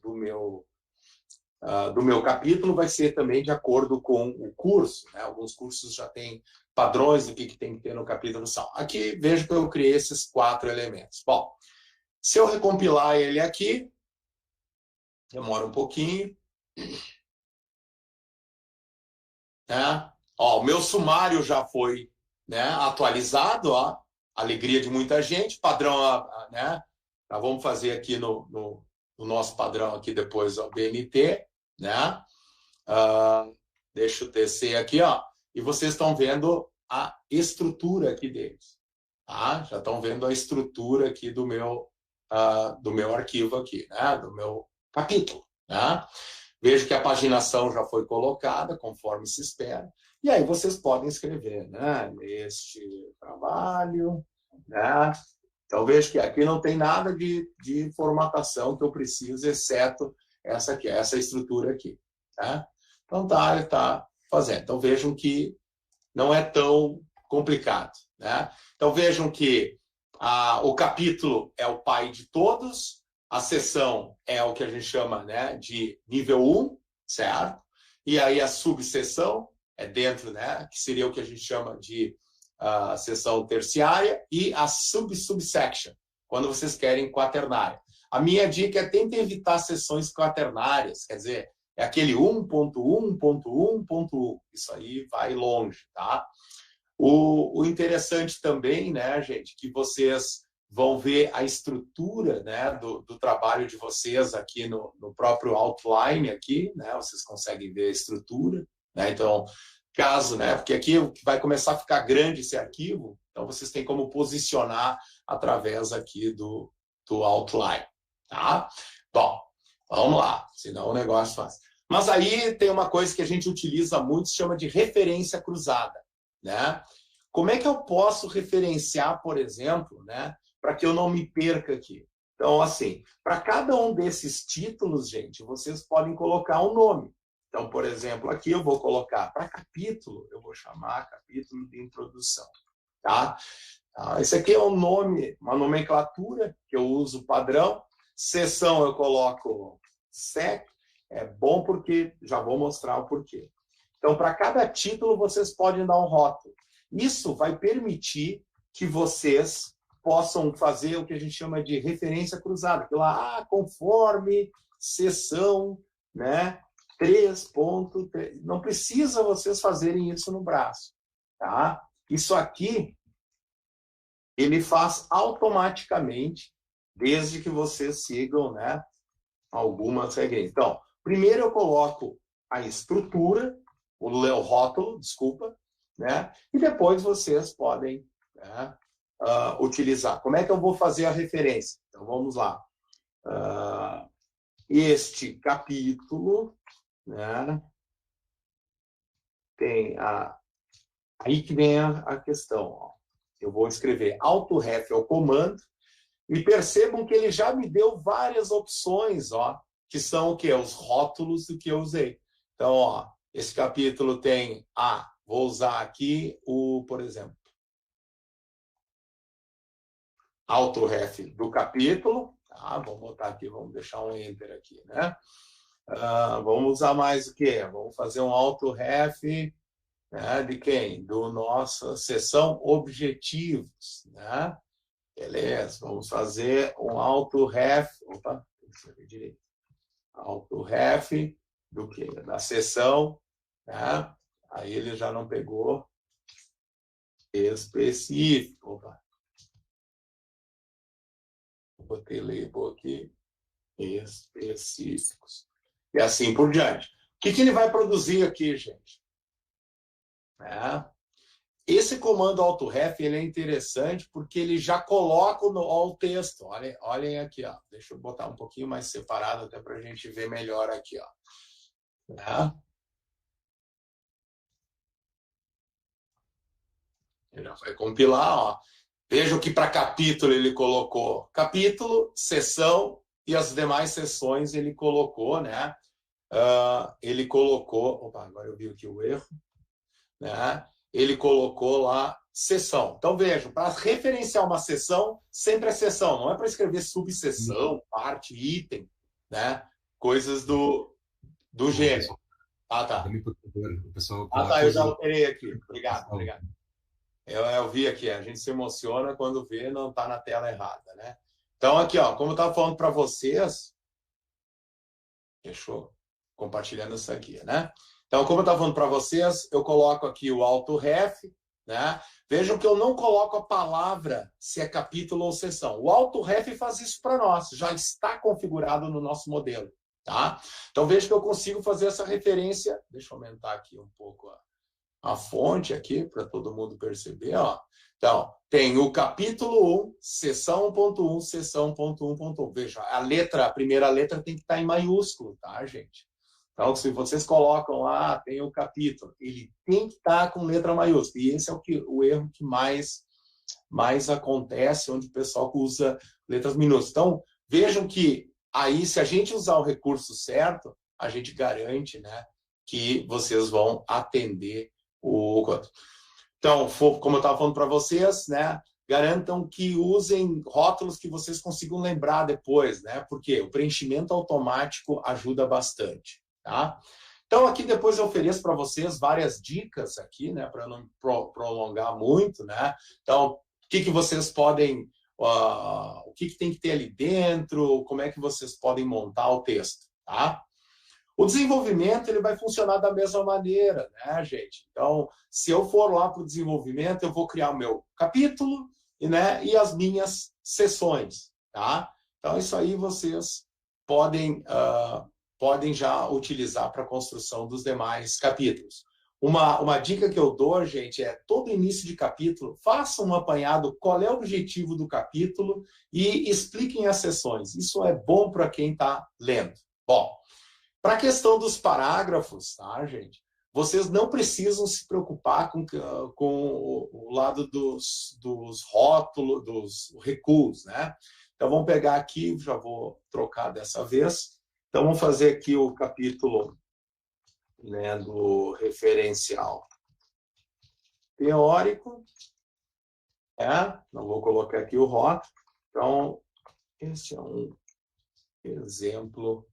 capítulo vai ser também de acordo com o curso, né? Alguns cursos já têm padrões do que tem que ter no capítulo são. Aqui, vejo que eu criei esses 4 elementos. Bom, se eu recompilar ele aqui, demora um pouquinho, né? Ó, o meu sumário já foi, né, atualizado, ó, alegria de muita gente, padrão, né? Então, vamos fazer aqui no nosso padrão aqui depois, ó, BNT, né? Deixa eu descer aqui, ó, e vocês estão vendo a estrutura aqui deles, tá? Já estão vendo a estrutura aqui do meu arquivo aqui, né? Do meu capítulo, né? Vejo que a paginação já foi colocada, conforme se espera. E aí vocês podem escrever, né? Neste trabalho, né? Então, vejo que aqui não tem nada de formatação que eu preciso, exceto essa aqui, essa estrutura aqui, tá? Então, ele está fazendo. Então, vejam que não é tão complicado, né? Então, vejam que o capítulo é o pai de todos, a seção é o que a gente chama, né, de nível 1, certo? E aí a subseção é dentro, né, que seria o que a gente chama de seção terciária, e a subsection, quando vocês querem quaternária. A minha dica é tentem evitar sessões quaternárias, quer dizer, é aquele 1.1.1.1. Isso aí vai longe, tá? O interessante também, né, gente, que vocês vão ver a estrutura, né, do trabalho de vocês aqui no próprio outline aqui, né? Vocês conseguem ver a estrutura, né? Então, caso, né, porque aqui vai começar a ficar grande esse arquivo, então vocês têm como posicionar através aqui do outline, tá? Bom, vamos lá, senão o negócio faz. Mas aí tem uma coisa que a gente utiliza muito, se chama de referência cruzada, né? Como é que eu posso referenciar, por exemplo, né, para que eu não me perca aqui? Então, assim, para cada um desses títulos, gente, vocês podem colocar um nome. Então, por exemplo, aqui eu vou colocar para capítulo, eu vou chamar capítulo de introdução, tá? Esse aqui é um nome, uma nomenclatura que eu uso padrão. Seção eu coloco sec, é bom porque já vou mostrar o porquê. Então, para cada título, vocês podem dar um rótulo. Isso vai permitir que vocês possam fazer o que a gente chama de referência cruzada. Que lá, conforme seção, né? 3.3. Não precisa vocês fazerem isso no braço, tá? Isso aqui, ele faz automaticamente, desde que vocês sigam, né, algumas regras. Então, primeiro eu coloco a estrutura, o rótulo, desculpa, né? E depois vocês podem, né, utilizar. Como é que eu vou fazer a referência? Então, vamos lá. Este capítulo, né, tem aí que vem a questão. Ó. Eu vou escrever autoref ao comando e percebam que ele já me deu várias opções, ó, que são o quê? Os rótulos do que eu usei. Então, ó, esse capítulo tem vou usar aqui por exemplo, autoref do capítulo. Tá? Vamos botar aqui, vamos deixar um enter aqui, né? Vamos usar mais o quê? Vamos fazer um autoref né? De quem? Do nossa seção objetivos, né? Beleza, vamos fazer um auto-ref. Opa, tem que escrever direito. Auto-ref do quê? Da seção, né? Aí ele já não pegou específico. Opa. Botei label aqui. Específicos. E assim por diante. O que ele vai produzir aqui, gente? Esse comando autoref ele é interessante porque ele já coloca o texto. Olhem aqui, ó. Deixa eu botar um pouquinho mais separado até para a gente ver melhor aqui, ó. Ele já vai compilar, ó. Vejam que para capítulo ele colocou capítulo, seção e as demais seções ele colocou, né? Ele colocou... Opa, agora eu vi aqui o erro. Né? Ele colocou lá seção. Então, vejam, para referenciar uma seção, sempre é seção. Não é para escrever subseção, parte, item, né? Coisas do gênero. Ah, tá. Eu já alterei aqui. Obrigado. Eu vi aqui, a gente se emociona quando vê não está na tela errada, né? Então, aqui, ó, como eu estava falando para vocês, fechou? Compartilhando isso aqui, né? Então, como eu estava falando para vocês, eu coloco aqui o autoref, né? Vejam que eu não coloco a palavra se é capítulo ou seção. O autoref faz isso para nós, já está configurado no nosso modelo, tá? Então, veja que eu consigo fazer essa referência. Deixa eu aumentar aqui um pouco a fonte aqui, para todo mundo perceber, ó. Então, tem o capítulo 1, seção 1.1, seção 1.1.1. Veja, a primeira letra tem que estar em maiúsculo, tá, gente? Então, se vocês colocam lá, tem o capítulo, ele tem que estar com letra maiúscula. E esse é o erro que mais acontece, onde o pessoal usa letras minúsculas. Então, vejam que aí, se a gente usar o recurso certo, a gente garante, né, que vocês vão atender o... Então, como eu estava falando para vocês, né, garantam que usem rótulos que vocês consigam lembrar depois, né, porque o preenchimento automático ajuda bastante. Tá? Então, aqui depois eu ofereço para vocês várias dicas aqui, né, para não prolongar muito, né? Então, o que vocês podem, o que tem que ter ali dentro, como é que vocês podem montar o texto, tá? O desenvolvimento, ele vai funcionar da mesma maneira, né, gente? Então, se eu for lá para o desenvolvimento, eu vou criar o meu capítulo, né, e as minhas seções, tá? Então, isso aí vocês podem já utilizar para a construção dos demais capítulos. Uma dica que eu dou, gente, é todo início de capítulo, façam um apanhado, qual é o objetivo do capítulo e expliquem as seções. Isso é bom para quem está lendo. Bom, para a questão dos parágrafos, tá, gente? Vocês não precisam se preocupar com o lado dos rótulos, dos recuos, né? Então, vamos pegar aqui, já vou trocar dessa vez. Então, vamos fazer aqui o capítulo, né, do referencial teórico. Não vou colocar aqui o rótulo. Então, esse é um exemplo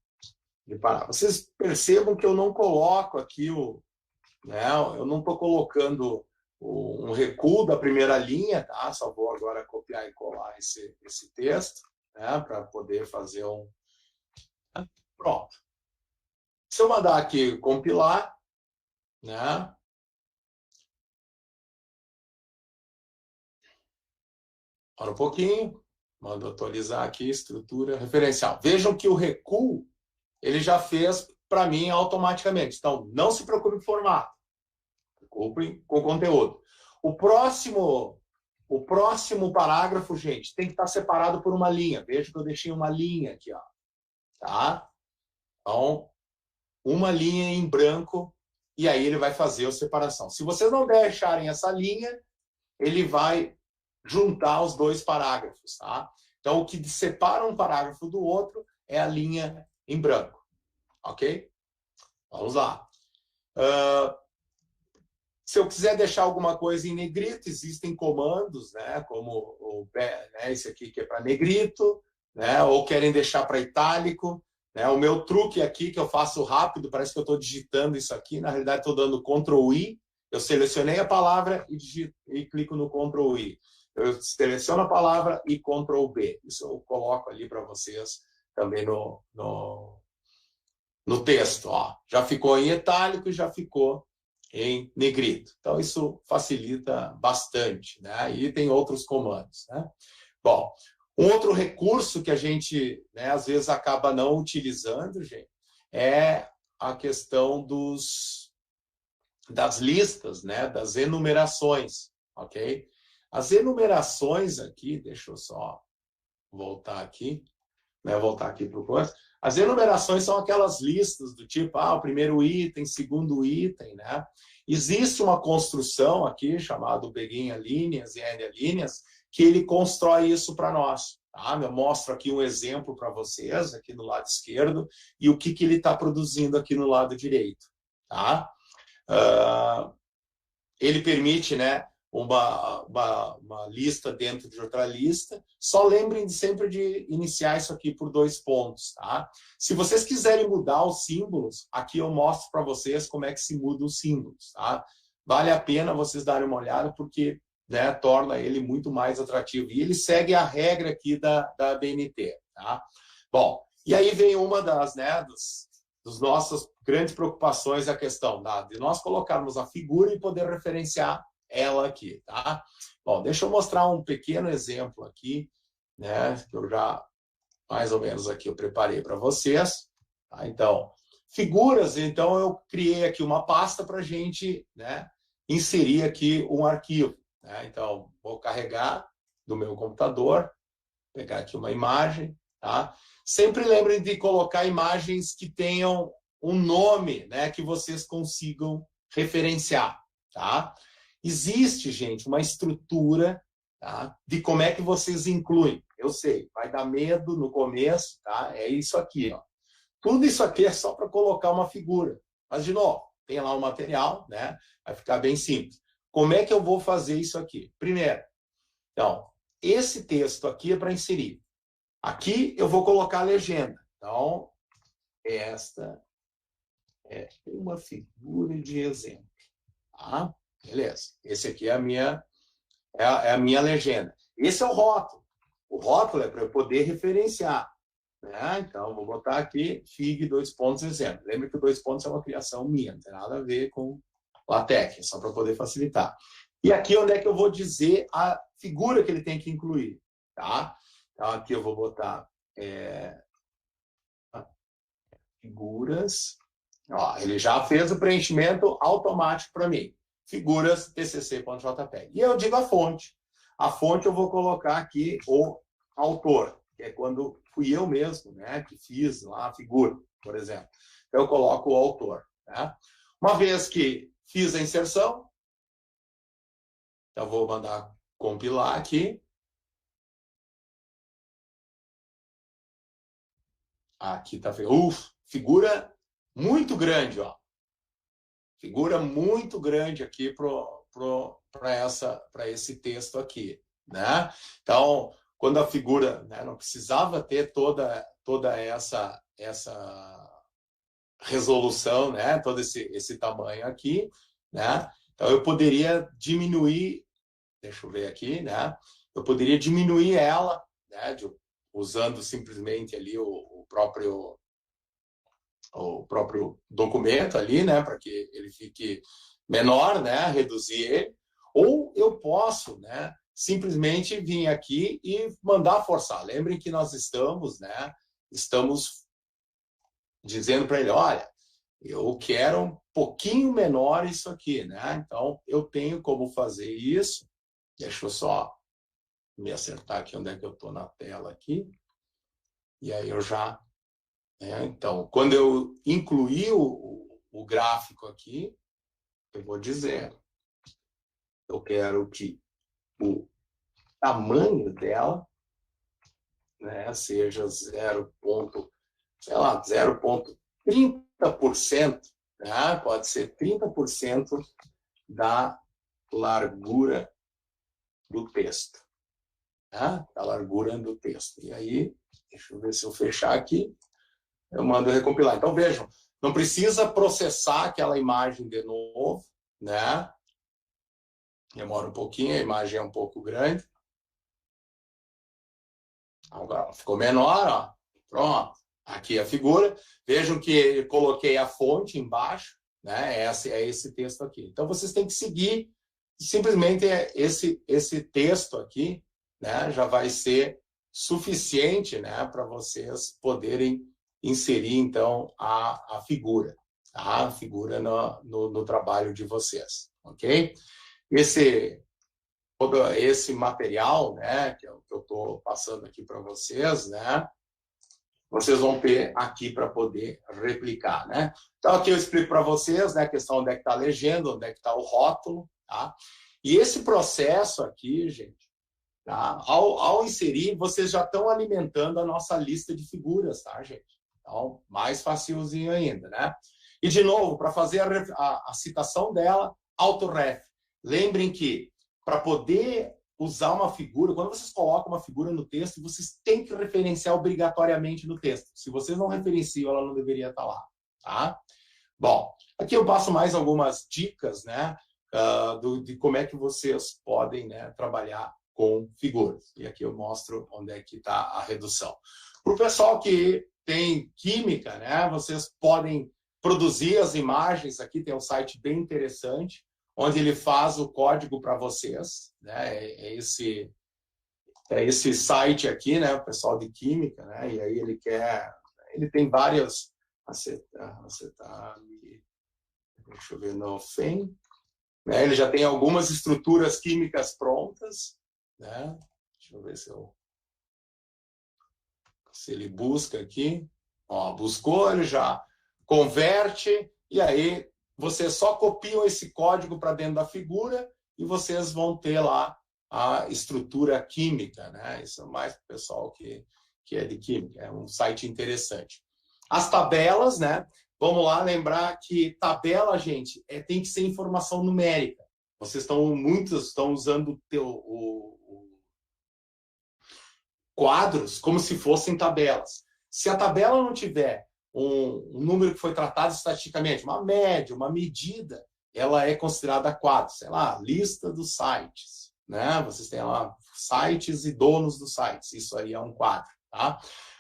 de parágrafo. Vocês percebam que eu não coloco aqui eu não estou colocando um recuo da primeira linha, tá? Só vou agora copiar e colar esse texto, né, para poder fazer um... Pronto. Se eu mandar aqui compilar, né? Ora um pouquinho, mando atualizar aqui, estrutura referencial. Vejam que o recuo, ele já fez para mim automaticamente. Então, não se preocupe com o formato. Preocupe com o conteúdo. O próximo parágrafo, gente, tem que estar separado por uma linha. Veja que eu deixei uma linha aqui, ó. Tá? Então, uma linha em branco, e aí ele vai fazer a separação. Se vocês não deixarem essa linha, ele vai juntar os dois parágrafos, tá? Então, o que separa um parágrafo do outro é a linha em branco, ok? Vamos lá. Se eu quiser deixar alguma coisa em negrito, existem comandos, né? Como esse aqui que é para negrito, né? Ou querem deixar para itálico. O meu truque aqui, que eu faço rápido, parece que eu estou digitando isso aqui, na realidade estou dando Ctrl+I, Eu selecionei a palavra e clico no Ctrl I. Eu seleciono a palavra e Ctrl B. Isso eu coloco ali para vocês também no texto. Ó. Já ficou em itálico e já ficou em negrito. Então, isso facilita bastante, né? E tem outros comandos, né? Bom, um outro recurso que a gente, né, às vezes acaba não utilizando, gente, é a questão das listas, né, das enumerações, ok? As enumerações aqui, deixa eu só voltar aqui, né, voltar aqui para o coisa. As enumerações são aquelas listas do tipo, o primeiro item, segundo item, né? Existe uma construção aqui, chamada begin alíneas e end alíneas, que ele constrói isso para nós. Tá? Eu mostro aqui um exemplo para vocês, aqui do lado esquerdo, e o que ele está produzindo aqui no lado direito. Tá? Ele permite, né, uma lista dentro de outra lista. Só lembrem sempre de iniciar isso aqui por 2 pontos. Tá? Se vocês quiserem mudar os símbolos, aqui eu mostro para vocês como é que se muda os símbolos. Tá? Vale a pena vocês darem uma olhada, porque, né, torna ele muito mais atrativo. E ele segue a regra aqui da BNT. Tá? Bom, e aí vem uma das, né, dos nossas grandes preocupações, a questão de nós colocarmos a figura e poder referenciar ela aqui, tá? Bom, deixa eu mostrar um pequeno exemplo aqui, né, que eu já, mais ou menos aqui, eu preparei para vocês. Tá? Então, figuras, então eu criei aqui uma pasta para a gente, né, inserir aqui um arquivo. Né? Então, vou carregar do meu computador, pegar aqui uma imagem, tá? Sempre lembrem de colocar imagens que tenham um nome, né, que vocês consigam referenciar, tá? Existe, gente, uma estrutura, tá, de como é que vocês incluem. Eu sei, vai dar medo no começo, tá? É isso aqui, ó. Tudo isso aqui é só para colocar uma figura. Mas, de novo, tem lá o material, né? Vai ficar bem simples. Como é que eu vou fazer isso aqui? Primeiro, então, esse texto aqui é para inserir. Aqui eu vou colocar a legenda. Então, esta é uma figura de exemplo. Tá? Beleza. Esse aqui é a minha legenda. Esse é o rótulo. O rótulo é para eu poder referenciar. Né? Então, vou botar aqui FIG 2 pontos exemplo. Lembra que o 2 pontos é uma criação minha, não tem nada a ver com LaTeX, é só para poder facilitar. E aqui onde é que eu vou dizer a figura que ele tem que incluir. Tá? Então, aqui eu vou botar figuras. Ó, ele já fez o preenchimento automático para mim. Figuras tcc.jpg. E eu digo a fonte. A fonte eu vou colocar aqui o autor, que é quando fui eu mesmo, né, que fiz lá a figura, por exemplo. Então, eu coloco o autor. Né? Uma vez que fiz a inserção, eu vou mandar compilar aqui. Aqui está. Figura muito grande, ó. Figura muito grande aqui para esse texto aqui, né? Então, quando a figura, né, não precisava ter toda essa resolução, né? Todo esse tamanho aqui, né? Então, eu poderia diminuir, deixa eu ver aqui, né? Eu poderia diminuir ela, né? Usando simplesmente ali o próprio documento ali, né, para que ele fique menor, né, reduzir ele, ou eu posso, né, simplesmente vir aqui e mandar forçar. Lembrem que nós estamos dizendo para ele, olha, eu quero um pouquinho menor isso aqui, né, então eu tenho como fazer isso. Deixa eu só me acertar aqui onde é que eu estou na tela aqui, e aí eu já... Então, quando eu incluir o gráfico aqui, eu vou dizer, eu quero que o tamanho dela, né, seja 0,30%, né, pode ser 30% da largura do texto. Né, da largura do texto. E aí, deixa eu ver se eu fechar aqui. Eu mando recompilar. Então, vejam, não precisa processar aquela imagem de novo, né? Demora um pouquinho, a imagem é um pouco grande. Agora ficou menor, ó. Pronto. Aqui a figura. Vejam que eu coloquei a fonte embaixo, né? É esse texto aqui. Então vocês têm que seguir simplesmente esse texto aqui, né? Já vai ser suficiente, né? Para vocês poderem inserir então a figura, tá? A figura no trabalho de vocês, ok? Todo esse material, né, que eu estou passando aqui para vocês, né, vocês vão ter aqui para poder replicar, né? Então, aqui eu explico para vocês, né, a questão onde é que está a legenda, onde é que está o rótulo, tá? E esse processo aqui, gente, tá? Ao inserir, vocês já estão alimentando a nossa lista de figuras, tá, gente? Então, mais facilzinho ainda, né? E, de novo, para fazer a citação dela, autoref. Lembrem que para poder usar uma figura, quando vocês colocam uma figura no texto, vocês têm que referenciar obrigatoriamente no texto. Se vocês não referenciam, ela não deveria estar lá, tá? Bom, aqui eu passo mais algumas dicas, né, de como é que vocês podem, né, trabalhar com figuras. E aqui eu mostro onde é que está a redução. Para o pessoal que tem química, né, vocês podem produzir as imagens. Aqui tem um site bem interessante, onde ele faz o código para vocês, né? É esse site aqui, né? O pessoal de química, né? E aí ele tem várias acetar, deixa eu ver, no FEM, né? Ele já tem algumas estruturas químicas prontas, né? Deixa eu ver se ele busca aqui, ó, buscou, ele já converte e aí vocês só copiam esse código para dentro da figura e vocês vão ter lá a estrutura química, né? Isso é mais para o pessoal que é de química. É um site interessante. As tabelas, né? Vamos lá lembrar que tabela, gente, tem que ser informação numérica. Muitos estão usando quadros como se fossem tabelas. Se a tabela não tiver um número que foi tratado estatisticamente, uma média, uma medida, ela é considerada quadro. Sei lá, lista dos sites, né? Vocês têm lá sites e donos dos sites. Isso aí é um quadro, tá?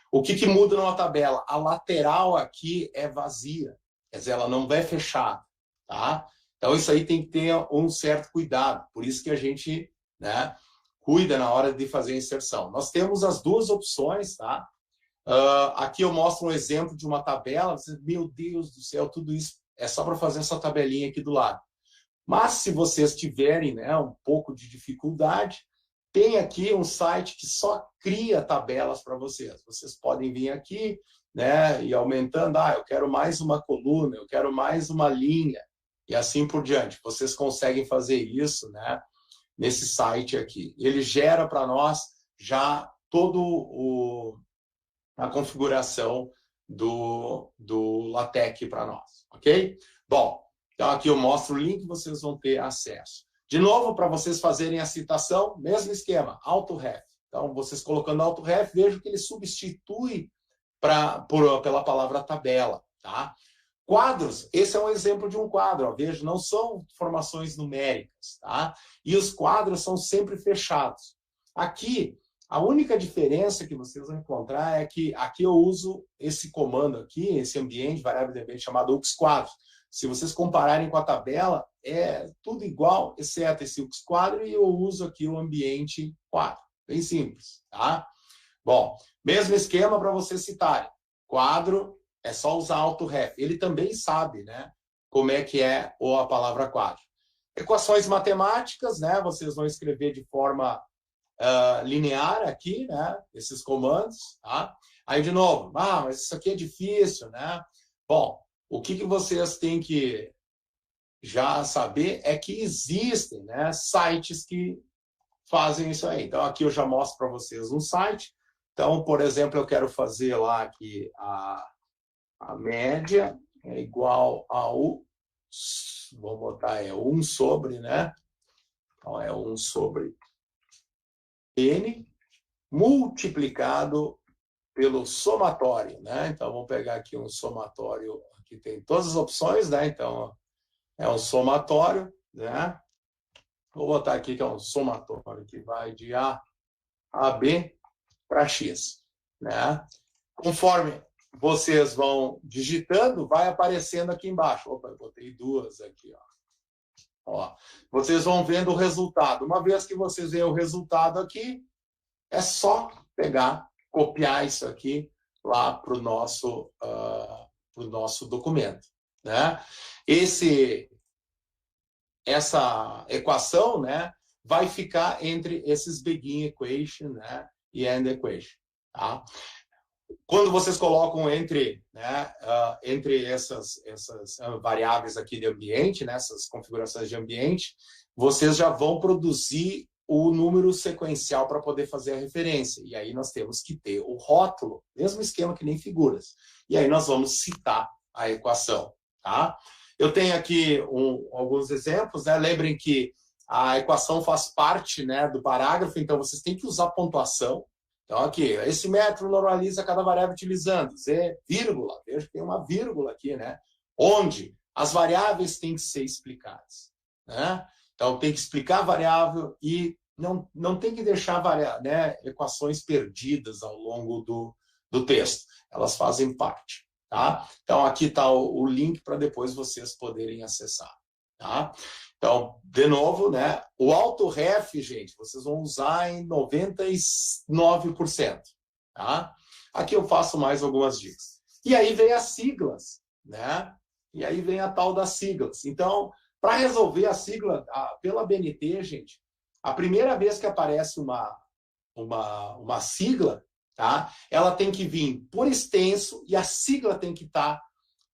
O que muda numa tabela? A lateral aqui é vazia, quer dizer, ela não vai fechada, tá? Então isso aí tem que ter um certo cuidado. Por isso que a gente, né, cuida na hora de fazer a inserção. Nós temos as duas opções, tá? Aqui eu mostro um exemplo de uma tabela. Meu Deus do céu, tudo isso é só para fazer essa tabelinha aqui do lado. Mas se vocês tiverem, né, um pouco de dificuldade, tem aqui um site que só cria tabelas para vocês. Vocês podem vir aqui, né, e aumentando. Eu quero mais uma coluna, eu quero mais uma linha, e assim por diante. Vocês conseguem fazer isso, né, nesse site aqui. Ele gera para nós já todo a configuração do LaTeX para nós, ok? Bom, então aqui eu mostro o link, vocês vão ter acesso. De novo, para vocês fazerem a citação, mesmo esquema, autoref. Então, vocês colocando autoref, vejo que ele substitui pela palavra tabela, tá? Quadros, esse é um exemplo de um quadro, ó. Veja, não são formações numéricas, tá? E os quadros são sempre fechados. Aqui, a única diferença que vocês vão encontrar é que aqui eu uso esse comando aqui, esse ambiente, variável de ambiente chamado uxquadro. Se vocês compararem com a tabela, é tudo igual, exceto esse uxquadro, e eu uso aqui o ambiente quadro. Bem simples, tá? Bom, mesmo esquema para vocês citarem. Quadro, é só usar autoref. Ele também sabe, né, como é que é a palavra quadro. Equações matemáticas, né, vocês vão escrever de forma linear aqui, né, esses comandos, tá? Aí, de novo, mas isso aqui é difícil, né? Bom, o que vocês têm que já saber é que existem, né, sites que fazem isso aí. Então, aqui eu já mostro para vocês um site. Então, por exemplo, eu quero fazer lá que a média é igual ao, vou botar, 1 sobre, né? Então, é 1 sobre N multiplicado pelo somatório, né? Então, vamos pegar aqui um somatório. Aqui tem todas as opções, né? Então, é um somatório, né? Vou botar aqui que é um somatório que vai de A a B para X, né? Conforme vocês vão digitando, vai aparecendo aqui embaixo. Opa, eu botei duas aqui, ó. Vocês vão vendo o resultado. Uma vez que vocês veem o resultado aqui, é só pegar, copiar isso aqui lá para o nosso documento, né? Essa equação, né, vai ficar entre esses begin equation, né, e end equation, tá? Quando vocês colocam entre essas variáveis aqui de ambiente, né, essas configurações de ambiente, vocês já vão produzir o número sequencial para poder fazer a referência. E aí nós temos que ter o rótulo, mesmo esquema que nem figuras. E aí nós vamos citar a equação, tá? Eu tenho aqui alguns exemplos, né? Lembrem que a equação faz parte, né, do parágrafo, então vocês têm que usar pontuação. Então, aqui, esse método normaliza cada variável utilizando Z, vírgula, veja que tem uma vírgula aqui, né? Onde as variáveis têm que ser explicadas, né? Então, tem que explicar a variável e não tem que deixar equações perdidas ao longo do texto. Elas fazem parte, tá? Então, aqui está o link para depois vocês poderem acessar, tá? Então, de novo, né? O autoref, gente, vocês vão usar em 99%, tá? Aqui eu faço mais algumas dicas. E aí vem as siglas, né? E aí vem a tal das siglas. Então, para resolver a sigla pela BNT, gente, a primeira vez que aparece uma sigla, tá? Ela tem que vir por extenso e a sigla tem que estar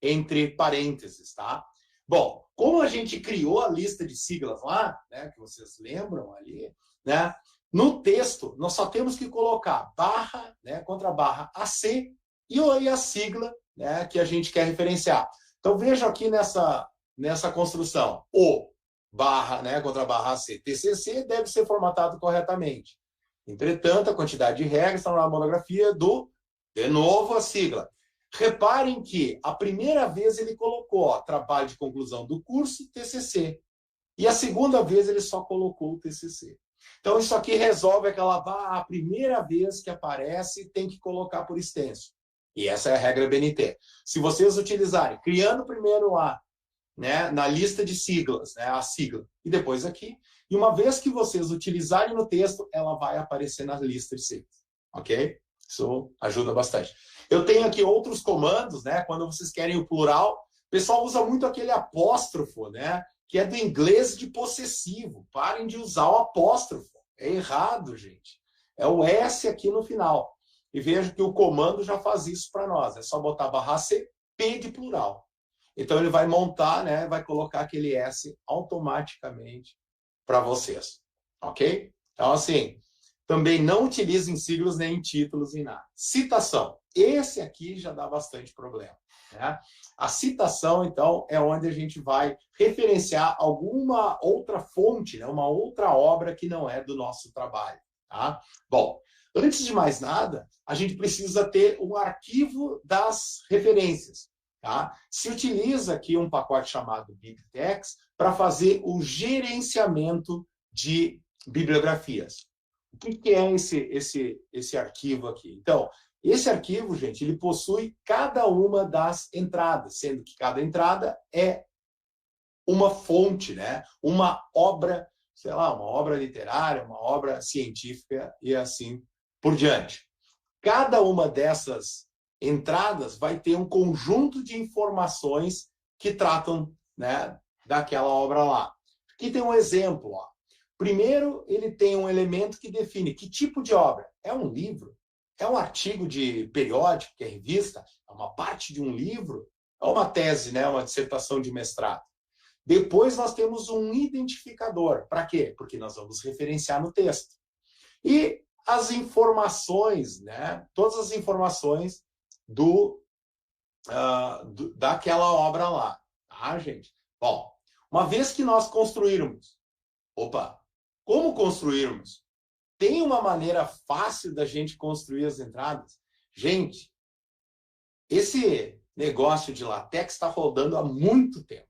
entre parênteses, tá? Bom, como a gente criou a lista de siglas lá, né, que vocês lembram ali, né? No texto, nós só temos que colocar barra, né, contra barra AC e a sigla, né, que a gente quer referenciar. Então, vejam aqui nessa construção, o barra, né, contra barra AC, TCC deve ser formatado corretamente. Entretanto, a quantidade de regras está na monografia de novo, a sigla. Reparem que a primeira vez ele colocou trabalho de conclusão do curso, TCC. E a segunda vez ele só colocou o TCC. Então, isso aqui resolve a primeira vez que aparece, tem que colocar por extenso. E essa é a regra BNT. Se vocês utilizarem, criando primeiro né, na lista de siglas, né, a sigla, e depois aqui, e uma vez que vocês utilizarem no texto, ela vai aparecer na lista de siglas. Ok? Isso ajuda bastante. Eu tenho aqui outros comandos, né, quando vocês querem o plural. O pessoal usa muito aquele apóstrofo, né, que é do inglês de possessivo. Parem de usar o apóstrofo. É errado, gente. É o S aqui no final. E veja que o comando já faz isso para nós. É só botar barra C, P de plural. Então, ele vai montar, né, vai colocar aquele S automaticamente para vocês. Ok? Então, assim, também não utilizem siglas nem títulos em nada. Citação. Esse aqui já dá bastante problema, né? A citação, então, é onde a gente vai referenciar alguma outra fonte, né, uma outra obra que não é do nosso trabalho, tá? Bom, antes de mais nada, a gente precisa ter um arquivo das referências, tá? Se utiliza aqui um pacote chamado BibTeX para fazer o gerenciamento de bibliografias. O que é esse arquivo aqui? Então, esse arquivo, gente, ele possui cada uma das entradas, sendo que cada entrada é uma fonte, né? Uma obra, sei lá, uma obra literária, uma obra científica e assim por diante. Cada uma dessas entradas vai ter um conjunto de informações que tratam, né, daquela obra lá. Aqui tem um exemplo, ó. Primeiro, ele tem um elemento que define que tipo de obra. É um livro? É um artigo de periódico, que é revista? É uma parte de um livro? É uma tese, né? Uma dissertação de mestrado. Depois nós temos um identificador. Para quê? Porque nós vamos referenciar no texto. E as informações, né? Todas as informações daquela obra lá. Tá, gente? Bom, uma vez que nós construirmos... Como construirmos? Tem uma maneira fácil da gente construir as entradas? Gente, esse negócio de LaTeX está rodando há muito tempo.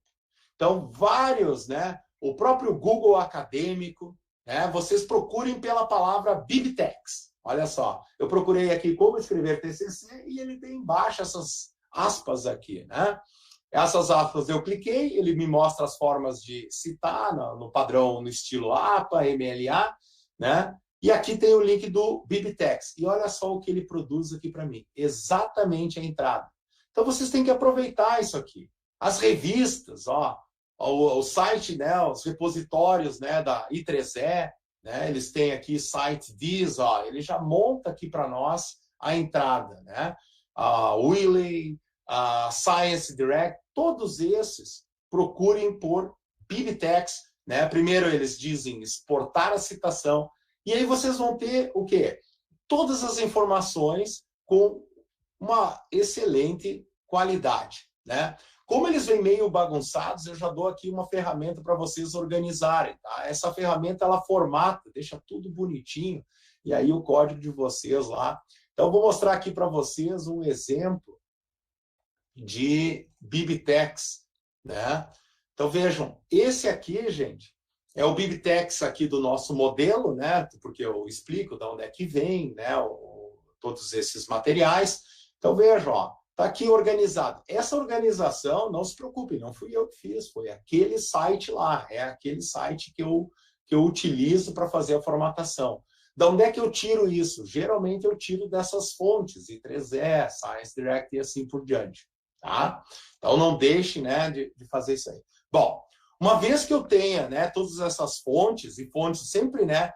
Então, vários, né, o próprio Google acadêmico, né? Vocês procurem pela palavra BibTeX. Olha só, eu procurei aqui como escrever TCC e ele tem embaixo essas aspas aqui, né? Essas aspas eu cliquei, ele me mostra as formas de citar no padrão, no estilo APA, MLA, né? E aqui tem o link do BibTeX. E olha só o que ele produz aqui para mim. Exatamente a entrada. Então, vocês têm que aproveitar isso aqui. As revistas, ó, o site, né, os repositórios, né, da I3E, né, eles têm aqui site Viz, ó, ele já monta aqui para nós a entrada, né? A Wiley, a Science Direct, todos esses procurem por BibTeX, né? Primeiro eles dizem exportar a citação, e aí vocês vão ter o quê? Todas as informações com uma excelente qualidade, né? Como eles vêm meio bagunçados, eu já dou aqui uma ferramenta para vocês organizarem, tá? Essa ferramenta, ela formata, deixa tudo bonitinho, e aí o código de vocês lá. Então, eu vou mostrar aqui para vocês um exemplo de BibTeX, né? Então, vejam, esse aqui, gente, é o BibTeX aqui do nosso modelo, né? Porque eu explico de onde é que vem, né? Todos esses materiais. Então, vejam, ó, tá aqui organizado. Essa organização, não se preocupem, não fui eu que fiz, foi aquele site lá, é aquele site que eu utilizo para fazer a formatação. De onde é que eu tiro isso? Geralmente eu tiro dessas fontes, I3E, Science Direct e assim por diante, tá? Então, não deixe, né, de fazer isso aí. Bom, uma vez que eu tenha, né, todas essas fontes, e fontes sempre, né,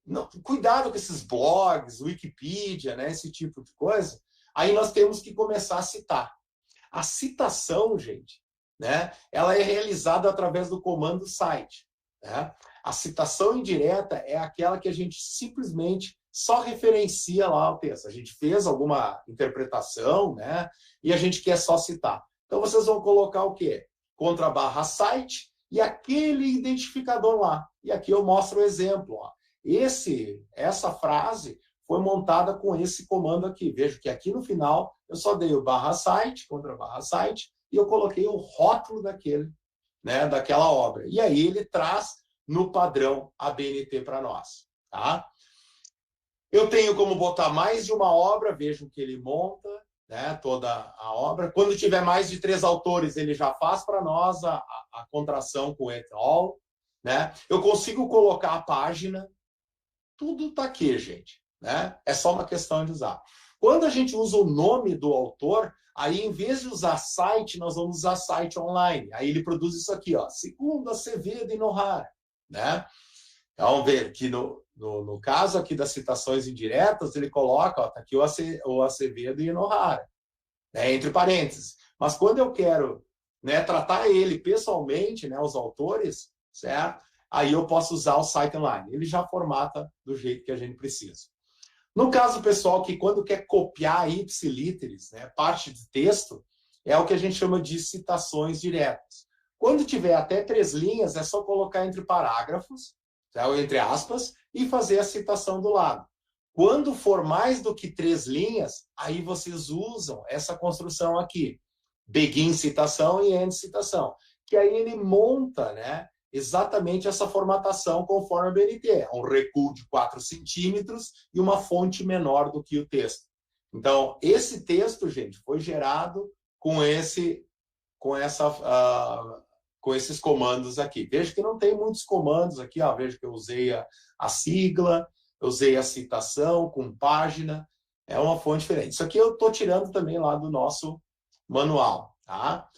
não, cuidado com esses blogs, Wikipedia, né, esse tipo de coisa, aí nós temos que começar a citar. A citação, gente, né, ela é realizada através do comando cite, né? A citação indireta é aquela que a gente simplesmente só referencia lá o texto. A gente fez alguma interpretação, né, e a gente quer só citar. Então, vocês vão colocar o quê? /site e aquele identificador lá. E aqui eu mostro o exemplo. Ó. Essa frase foi montada com esse comando aqui. Vejo que aqui no final eu só dei o /site, /site, e eu coloquei o rótulo daquela obra. E aí ele traz no padrão ABNT para nós. Tá? Eu tenho como botar mais de uma obra, vejam que ele monta, né, toda a obra. Quando tiver mais de 3 autores, ele já faz para nós a contração com et al. Né? Eu consigo colocar a página, tudo está aqui, gente. Né? É só uma questão de usar. Quando a gente usa o nome do autor, aí em vez de usar site, nós vamos usar site online. Aí ele produz isso aqui, ó, segundo Acevedo e Nohara. Né? Então, ver que no caso aqui das citações indiretas, ele coloca, ó, tá aqui o Acevedo e Nohara, né, entre parênteses. Mas quando eu quero, né, tratar ele pessoalmente, né, os autores, certo? Aí eu posso usar o site online. Ele já formata do jeito que a gente precisa. No caso, pessoal, que quando quer copiar ipsilíteres, né, parte de texto, é o que a gente chama de citações diretas. Quando tiver até 3 linhas, é só colocar entre parágrafos, ou entre aspas, e fazer a citação do lado. Quando for mais do que 3 linhas, aí vocês usam essa construção aqui. Begin citação e end citação. Que aí ele monta, né, exatamente essa formatação conforme a BNT. É um recuo de 4 centímetros e uma fonte menor do que o texto. Então, esse texto, gente, foi gerado com esses comandos aqui. Veja que não tem muitos comandos aqui. Ó. Veja que eu usei a sigla, eu usei a citação com página. É uma fonte diferente. Isso aqui eu estou tirando também lá do nosso manual. Tá?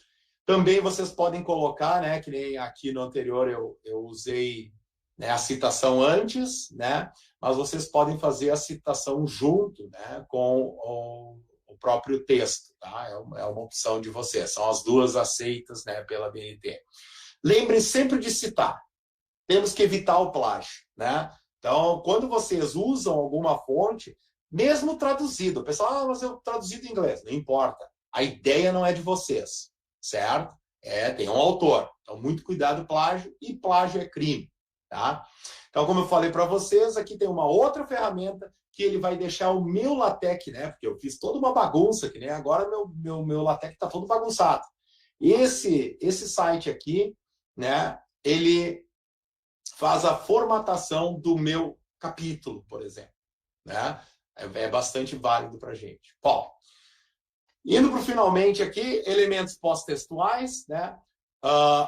Também vocês podem colocar, né, que nem aqui no anterior eu usei, né, a citação antes, né, mas vocês podem fazer a citação junto, né, com o próprio texto. Tá? É uma opção de vocês. São as duas aceitas, né, pela BNT. Lembrem sempre de citar. Temos que evitar o plágio. Né? Então, quando vocês usam alguma fonte, mesmo traduzido, o pessoal, mas eu traduzi em inglês. Não importa. A ideia não é de vocês. Certo? Tem um autor. Então, muito cuidado, plágio. E plágio é crime. Tá? Então, como eu falei para vocês, aqui tem uma outra ferramenta que ele vai deixar o meu LaTeX, né? Porque eu fiz toda uma bagunça aqui, né? Agora meu LaTeX está todo bagunçado. Esse site aqui, né? ele faz a formatação do meu capítulo, por exemplo, né? É bastante válido para a gente. Bom, indo para o finalmente aqui, elementos pós-textuais, né?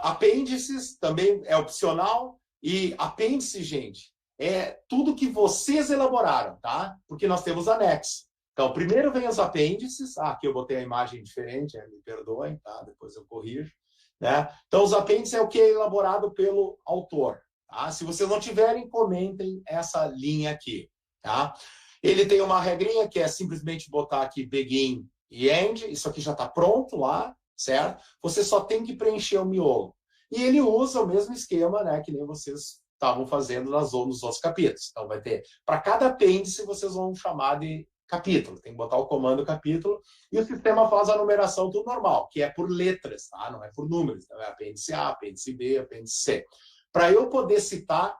Apêndices também é opcional, e apêndice, gente, é tudo que vocês elaboraram, tá? Porque nós temos anexo. Então, primeiro vem os apêndices. Aqui eu botei a imagem diferente, me perdoem, tá? Depois eu corrijo, né? Então, os apêndices é o que é elaborado pelo autor, tá? Se vocês não tiverem, comentem essa linha aqui, tá? Ele tem uma regrinha que é simplesmente botar aqui begin e end. Isso aqui já está pronto lá, certo? Você só tem que preencher o miolo. E ele usa o mesmo esquema, né, que nem vocês estavam fazendo nos outros capítulos. Então, vai ter, para cada apêndice, vocês vão chamar de capítulo. Tem que botar o comando capítulo. E o sistema faz a numeração tudo normal, que é por letras, tá? Não é por números. Então, é apêndice A, apêndice B, apêndice C. Para eu poder citar,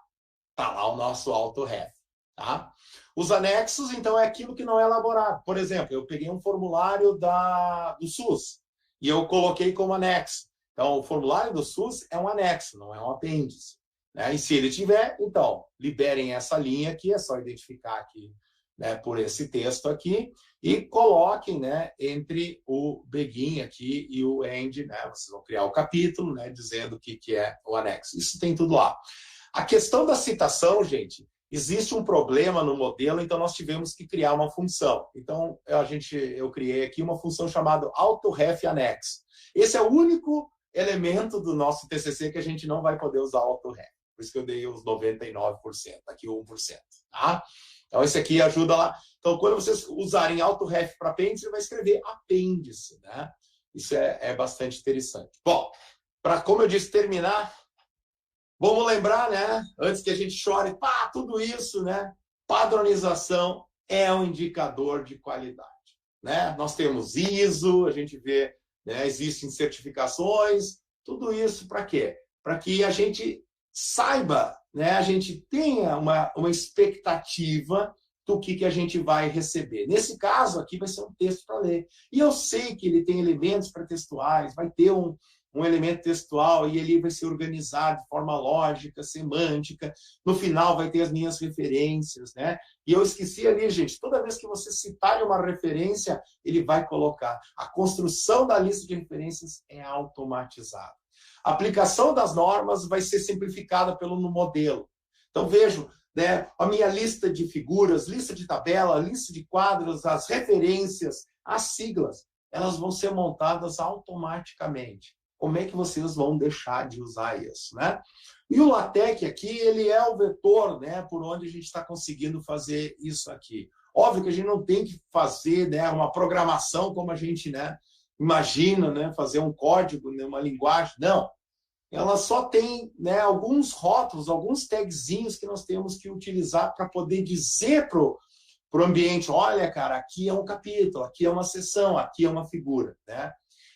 tá lá o nosso autoref, tá? Os anexos, então, é aquilo que não é elaborado. Por exemplo, eu peguei um formulário do SUS e eu coloquei como anexo. Então, o formulário do SUS é um anexo, não é um apêndice, né? E se ele tiver, então, liberem essa linha aqui, é só identificar aqui, né, por esse texto aqui, e coloquem, né, entre o begin aqui e o end, né? Vocês vão criar o capítulo, né, dizendo o que é o anexo. Isso tem tudo lá. A questão da citação, gente, existe um problema no modelo, então nós tivemos que criar uma função. Então, eu criei aqui uma função chamada autoref_annex. Esse é o único elemento do nosso TCC que a gente não vai poder usar autoref. Por isso que eu dei os 99%, aqui 1%. Tá? Então, esse aqui ajuda lá. Então, quando vocês usarem autoref para apêndice, você vai escrever apêndice, né? Isso é bastante interessante. Bom, para, como eu disse, terminar, vamos lembrar, né? Antes que a gente chore, tudo isso, né? Padronização é um indicador de qualidade, né? Nós temos ISO, a gente vê, né, existem certificações, tudo isso para quê? Para que a gente saiba, né, a gente tenha uma expectativa do que a gente vai receber. Nesse caso aqui vai ser um texto para ler. E eu sei que ele tem elementos pré-textuais, vai ter um elemento textual e ele vai ser organizado de forma lógica, semântica. No final vai ter as minhas referências, né? E eu esqueci ali, gente, toda vez que você citar uma referência, ele vai colocar. A construção da lista de referências é automatizada. A aplicação das normas vai ser simplificada pelo modelo. Então, vejo, né, a minha lista de figuras, lista de tabela, lista de quadros, as referências, as siglas, elas vão ser montadas automaticamente. Como é que vocês vão deixar de usar isso, né? E o LaTeX aqui, ele é o vetor, né, por onde a gente está conseguindo fazer isso aqui. Óbvio que a gente não tem que fazer, né, uma programação como a gente, né, imagina, né, fazer um código, né, uma linguagem. Não. Ela só tem, né, alguns rótulos, alguns tagzinhos que nós temos que utilizar para poder dizer para o ambiente, olha, cara, aqui é um capítulo, aqui é uma seção, aqui é uma figura, né?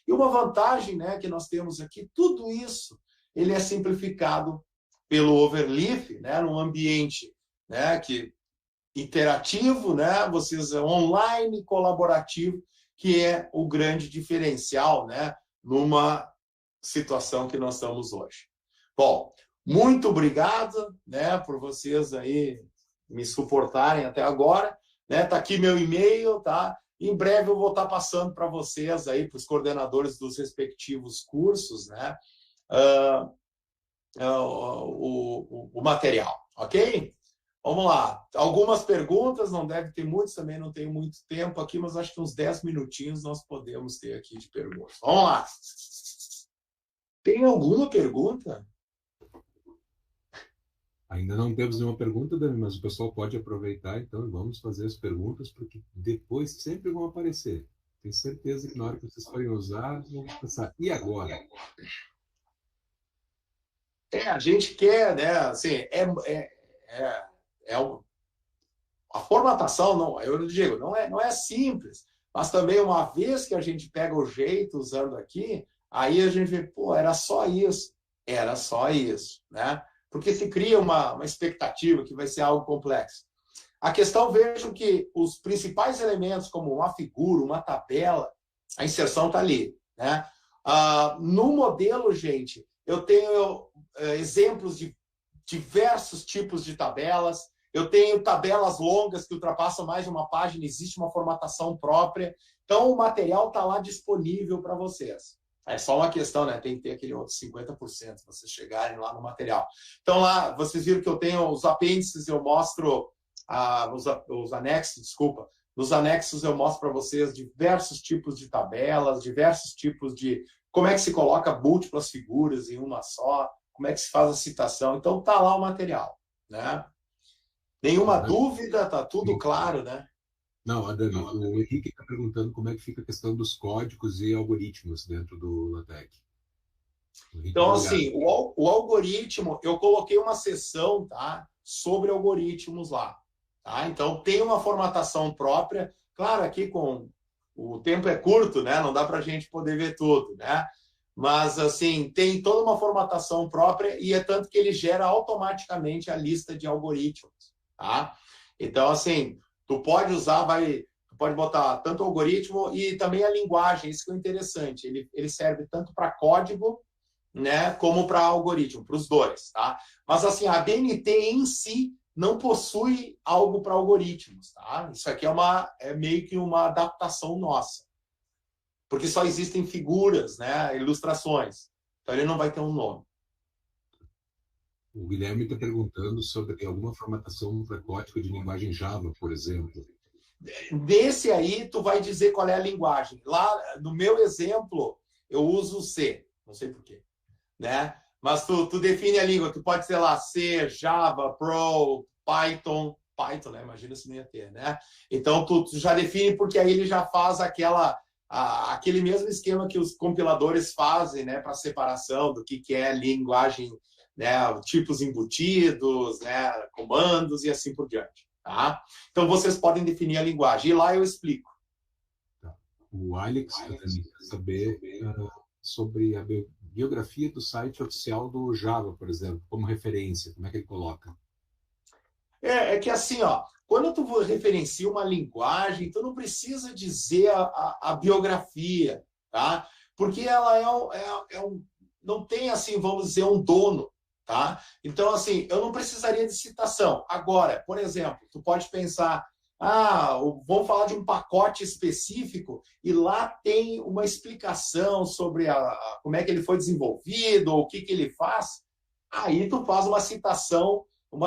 E uma vantagem, né, que nós temos aqui, tudo isso, ele é simplificado pelo Overleaf, né, num ambiente, né, interativo, né, vocês online, colaborativo, que é o grande diferencial, né, numa situação que nós estamos hoje. Bom, muito obrigado, né, por vocês aí me suportarem até agora, né? Tá aqui meu e-mail, tá? Em breve eu vou estar passando para vocês aí, para os coordenadores dos respectivos cursos, né, o material, ok? Vamos lá. Algumas perguntas, não deve ter muitas, também não tenho muito tempo aqui, mas acho que uns 10 minutinhos nós podemos ter aqui de perguntas. Vamos lá. Tem alguma pergunta? Ainda não temos nenhuma pergunta, Dani, mas o pessoal pode aproveitar, então vamos fazer as perguntas, porque depois sempre vão aparecer. Tenho certeza que na hora que vocês forem usar, vão pensar, e agora? A gente quer, né, assim, a formatação, não, eu digo, não é simples, mas também uma vez que a gente pega o jeito usando aqui, aí a gente vê, pô, era só isso, né? Porque se cria uma expectativa que vai ser algo complexo. A questão, vejam que os principais elementos, como uma figura, uma tabela, a inserção está ali, né? No modelo, gente, eu tenho exemplos de diversos tipos de tabelas, eu tenho tabelas longas que ultrapassam mais de uma página, existe uma formatação própria. Então, o material está lá disponível para vocês. É só uma questão, né? Tem que ter aquele outro 50% para vocês chegarem lá no material. Então, lá, vocês viram que eu tenho os apêndices, eu mostro os anexos, desculpa. Nos anexos eu mostro para vocês diversos tipos de tabelas, diversos tipos de... Como é que se coloca múltiplas figuras em uma só, como é que se faz a citação. Então, tá lá o material, né? Nenhuma dúvida, tá tudo claro, né? Não, Adami, o Henrique está perguntando como é que fica a questão dos códigos e algoritmos dentro do LaTeX. Então, assim, o algoritmo, eu coloquei uma seção, tá, sobre algoritmos lá. Tá? Então, tem uma formatação própria. Claro, aqui com o tempo é curto, né? Não dá para a gente poder ver tudo, né? Mas, assim, tem toda uma formatação própria e é tanto que ele gera automaticamente a lista de algoritmos, tá? Então, assim, tu pode usar, tu pode botar tanto o algoritmo e também a linguagem, isso que é interessante. Ele serve tanto para código, né, como para algoritmo, para os dois, tá? Mas, assim, a BNT em si não possui algo para algoritmos, tá? Isso aqui é meio que uma adaptação nossa. Porque só existem figuras, né, ilustrações. Então ele não vai ter um nome. O Guilherme está perguntando sobre alguma formatação para código de linguagem Java, por exemplo. Desse aí, tu vai dizer qual é a linguagem. Lá, no meu exemplo, eu uso C. Não sei por quê, né? Mas tu define a língua. Tu pode ser lá C, Java, Pro, Python, né? Imagina se não ia ter, né? Então, tu já define porque aí ele já faz aquele mesmo esquema que os compiladores fazem, né? Para separação do que é linguagem, né? Tipos embutidos, né? Comandos e assim por diante, tá? Então, vocês podem definir a linguagem. E lá eu explico. O Alex também quer saber sobre a biografia do site oficial do Java, por exemplo, como referência. Como é que ele coloca? É que assim, ó, quando tu referencia uma linguagem, tu não precisa dizer a biografia, tá? Porque ela não tem, assim, vamos dizer, um dono, tá? Então, assim, eu não precisaria de citação. Agora, por exemplo, tu pode pensar, vamos falar de um pacote específico e lá tem uma explicação sobre como é que ele foi desenvolvido, ou o que ele faz. Aí tu faz uma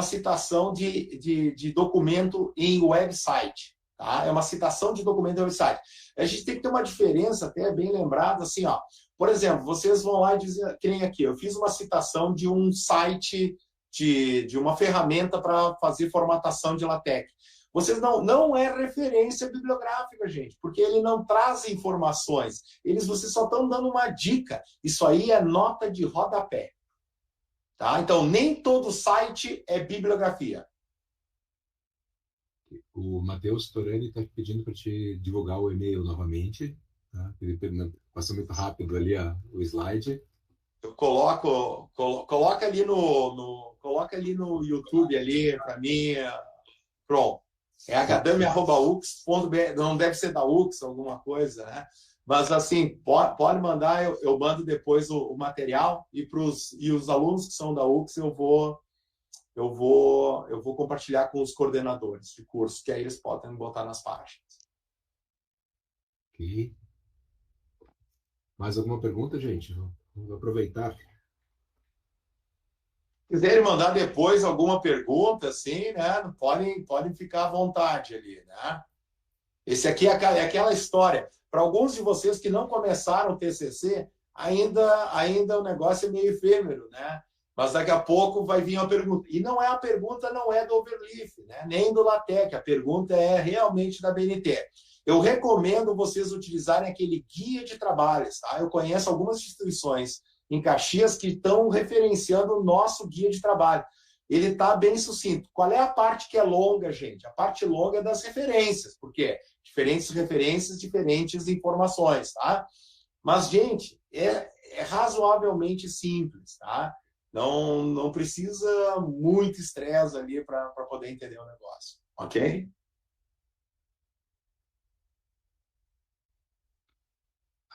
citação de documento em website. Tá? É uma citação de documento em website. A gente tem que ter uma diferença, até bem lembrada, assim, ó. Por exemplo, vocês vão lá e dizem, que nem aqui, eu fiz uma citação de um site, de uma ferramenta para fazer formatação de LaTeX. Vocês não é referência bibliográfica, gente, porque ele não traz informações. Vocês só estão dando uma dica. Isso aí é nota de rodapé. Tá? Então, nem todo site é bibliografia. O Matheus Torani está pedindo para te divulgar o e-mail novamente. Tá? Ele passou muito rápido ali o slide. Eu coloca ali coloca ali no YouTube ali para mim. Pronto. É hdami@ux.br. Não deve ser da UX, alguma coisa, né? Mas, assim, pode mandar, eu mando depois o material e os alunos que são da UX eu vou compartilhar com os coordenadores de curso, que aí eles podem botar nas páginas. Ok. Mais alguma pergunta, gente? Vamos aproveitar. Se quiserem mandar depois alguma pergunta, assim, né? Podem ficar à vontade ali, né? Esse aqui é aquela história. Para alguns de vocês que não começaram o TCC, ainda o negócio é meio efêmero, né? Mas daqui a pouco vai vir uma pergunta. E a pergunta não é do Overleaf, né? Nem do LaTeX. A pergunta é realmente da BNT. Eu recomendo vocês utilizarem aquele guia de trabalhos, tá? Eu conheço algumas instituições em Caxias que estão referenciando o nosso guia de trabalho. Ele está bem sucinto. Qual é a parte que é longa, gente? A parte longa é das referências, porque diferentes referências, diferentes informações, tá? Mas, gente, é razoavelmente simples, tá? Não precisa muito estresse ali para poder entender o negócio, ok?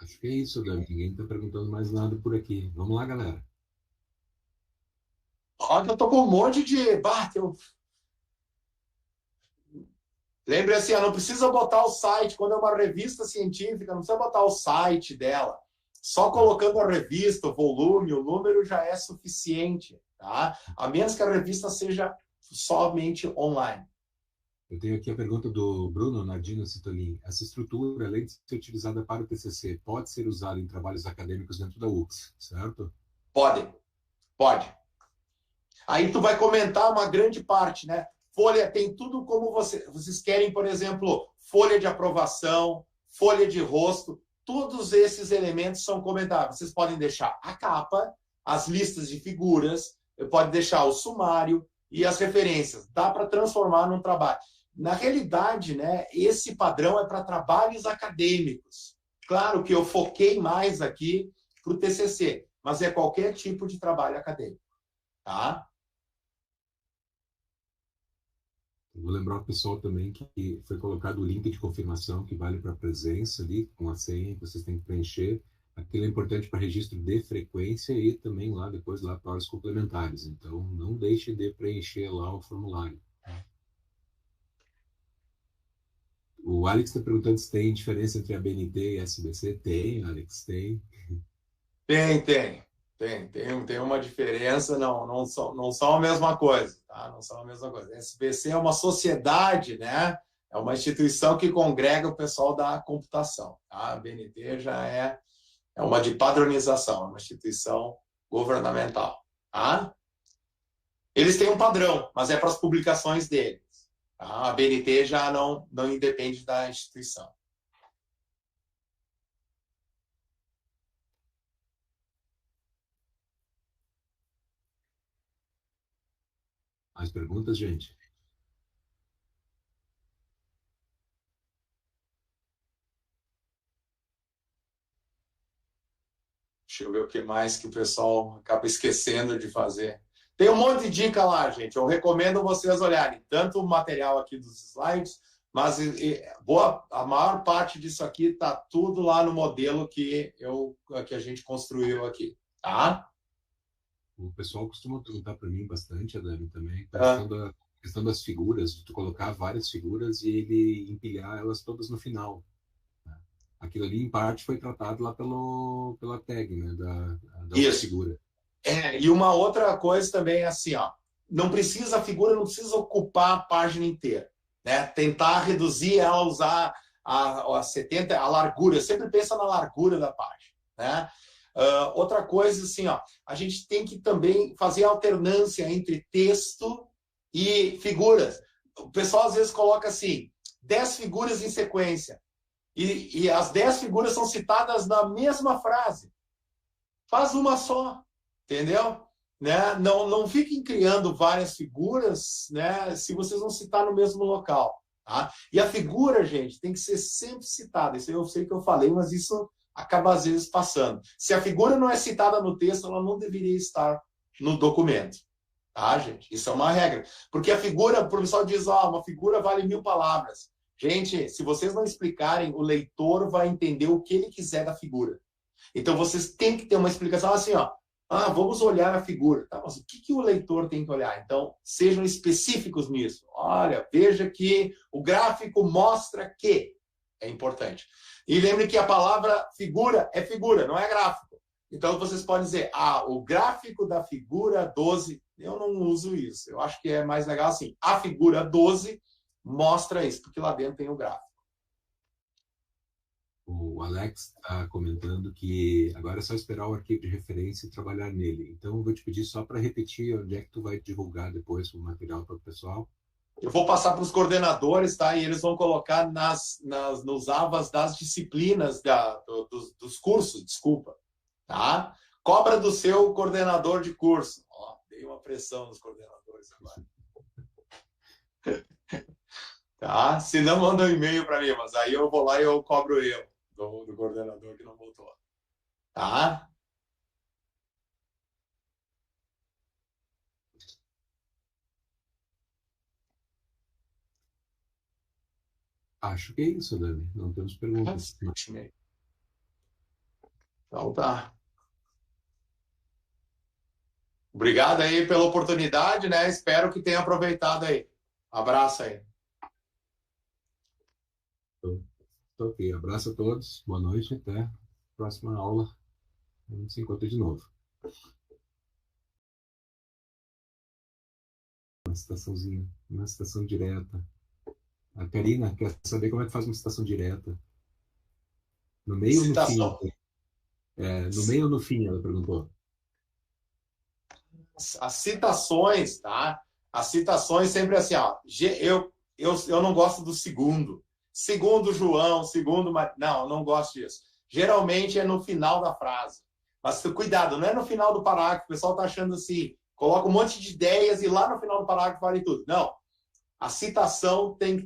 Acho que é isso, Gabi. Ninguém está perguntando mais nada por aqui. Vamos lá, galera. Olha que eu tô com um monte de... Lembre assim, não precisa botar o site, quando é uma revista científica, não precisa botar o site dela. Só colocando a revista, o volume, o número já é suficiente, tá? A menos que a revista seja somente online. Eu tenho aqui a pergunta do Bruno Nardino Citolin. Essa estrutura, além de ser utilizada para o TCC, pode ser usada em trabalhos acadêmicos dentro da UX, certo? Pode. Aí tu vai comentar uma grande parte, né? Folha tem tudo como vocês querem, por exemplo, folha de aprovação, folha de rosto, todos esses elementos são comentáveis. Vocês podem deixar a capa, as listas de figuras, pode deixar o sumário e as referências. Dá para transformar num trabalho. Na realidade, né, esse padrão é para trabalhos acadêmicos. Claro que eu foquei mais aqui para o TCC, mas é qualquer tipo de trabalho acadêmico, tá? Vou lembrar o pessoal também que foi colocado o link de confirmação que vale para a presença ali, com a senha que vocês têm que preencher. Aquilo é importante para registro de frequência e também lá depois lá para horas complementares. Então, não deixe de preencher lá o formulário. O Alex está perguntando se tem diferença entre a BNT e a SBC. Tem, Alex, tem. Tem uma diferença, não são a mesma coisa, tá? Não são a mesma coisa. A SBC é uma sociedade, né? É uma instituição que congrega o pessoal da computação, tá? A BNT já é uma de padronização, é uma instituição governamental, tá? Eles têm um padrão, mas é para as publicações deles, tá? A BNT já não independe da instituição. Mais perguntas, gente? Deixa eu ver o que mais que o pessoal acaba esquecendo de fazer. Tem um monte de dica lá, gente. Eu recomendo vocês olharem tanto o material aqui dos slides, mas a maior parte disso aqui está tudo lá no modelo que a gente construiu aqui, tá? O pessoal costuma perguntar para mim bastante, Adami, também, a questão das figuras, de tu colocar várias figuras e ele empilhar elas todas no final. Né? Aquilo ali, em parte, foi tratado lá pela tag, né, da figura. E uma outra coisa também é assim, ó, a figura não precisa ocupar a página inteira, né? Tentar reduzir ela, usar a largura, eu sempre penso na largura da página, né? Outra coisa, assim, ó, a gente tem que também fazer alternância entre texto e figuras. O pessoal às vezes coloca assim, 10 figuras em sequência, e as 10 figuras são citadas na mesma frase. Faz uma só, entendeu? Né? Não fiquem criando várias figuras, né, se vocês não citar no mesmo local. Tá? E a figura, gente, tem que ser sempre citada. Isso eu sei que eu falei, mas isso acaba às vezes passando. Se a figura não é citada no texto, ela não deveria estar no documento. Tá, gente? Isso é uma regra. Porque a figura, o professor diz, uma figura vale 1000 palavras. Gente, se vocês não explicarem, o leitor vai entender o que ele quiser da figura. Então, vocês têm que ter uma explicação assim, ó. Vamos olhar a figura. Tá, mas o que o leitor tem que olhar? Então, sejam específicos nisso. Olha, veja que o gráfico mostra que é importante. E lembre que a palavra figura é figura, não é gráfico. Então, vocês podem dizer, o gráfico da figura 12, eu não uso isso. Eu acho que é mais legal assim. A figura 12 mostra isso, porque lá dentro tem o gráfico. O Alex está comentando que agora é só esperar o arquivo de referência e trabalhar nele. Então, eu vou te pedir só para repetir onde é que tu vai divulgar depois o material para o pessoal. Eu vou passar para os coordenadores, tá? E eles vão colocar nos abas das disciplinas dos cursos, desculpa, tá? Cobra do seu coordenador de curso. Dei uma pressão nos coordenadores agora. Tá? Se não, manda um e-mail para mim, mas aí eu vou lá e eu cobro eu do coordenador que não voltou. Tá? Acho que é isso, Dani. Não temos perguntas. Então tá. Obrigado aí pela oportunidade, né? Espero que tenha aproveitado aí. Abraço aí. Ok, abraço a todos, boa noite, até a próxima aula. A gente se encontra de novo. Uma citaçãozinha, uma citação direta. A Karina quer saber como é que faz uma citação direta. No meio ou no Citação. fim? No meio ou no fim, ela perguntou. As citações, tá? As citações sempre assim, ó. Eu não gosto do segundo. Segundo João, segundo... Não, eu não gosto disso. Geralmente é no final da frase. Mas cuidado, não é no final do parágrafo. O pessoal tá achando assim, coloca um monte de ideias e lá no final do parágrafo vale tudo. Não. A citação tem que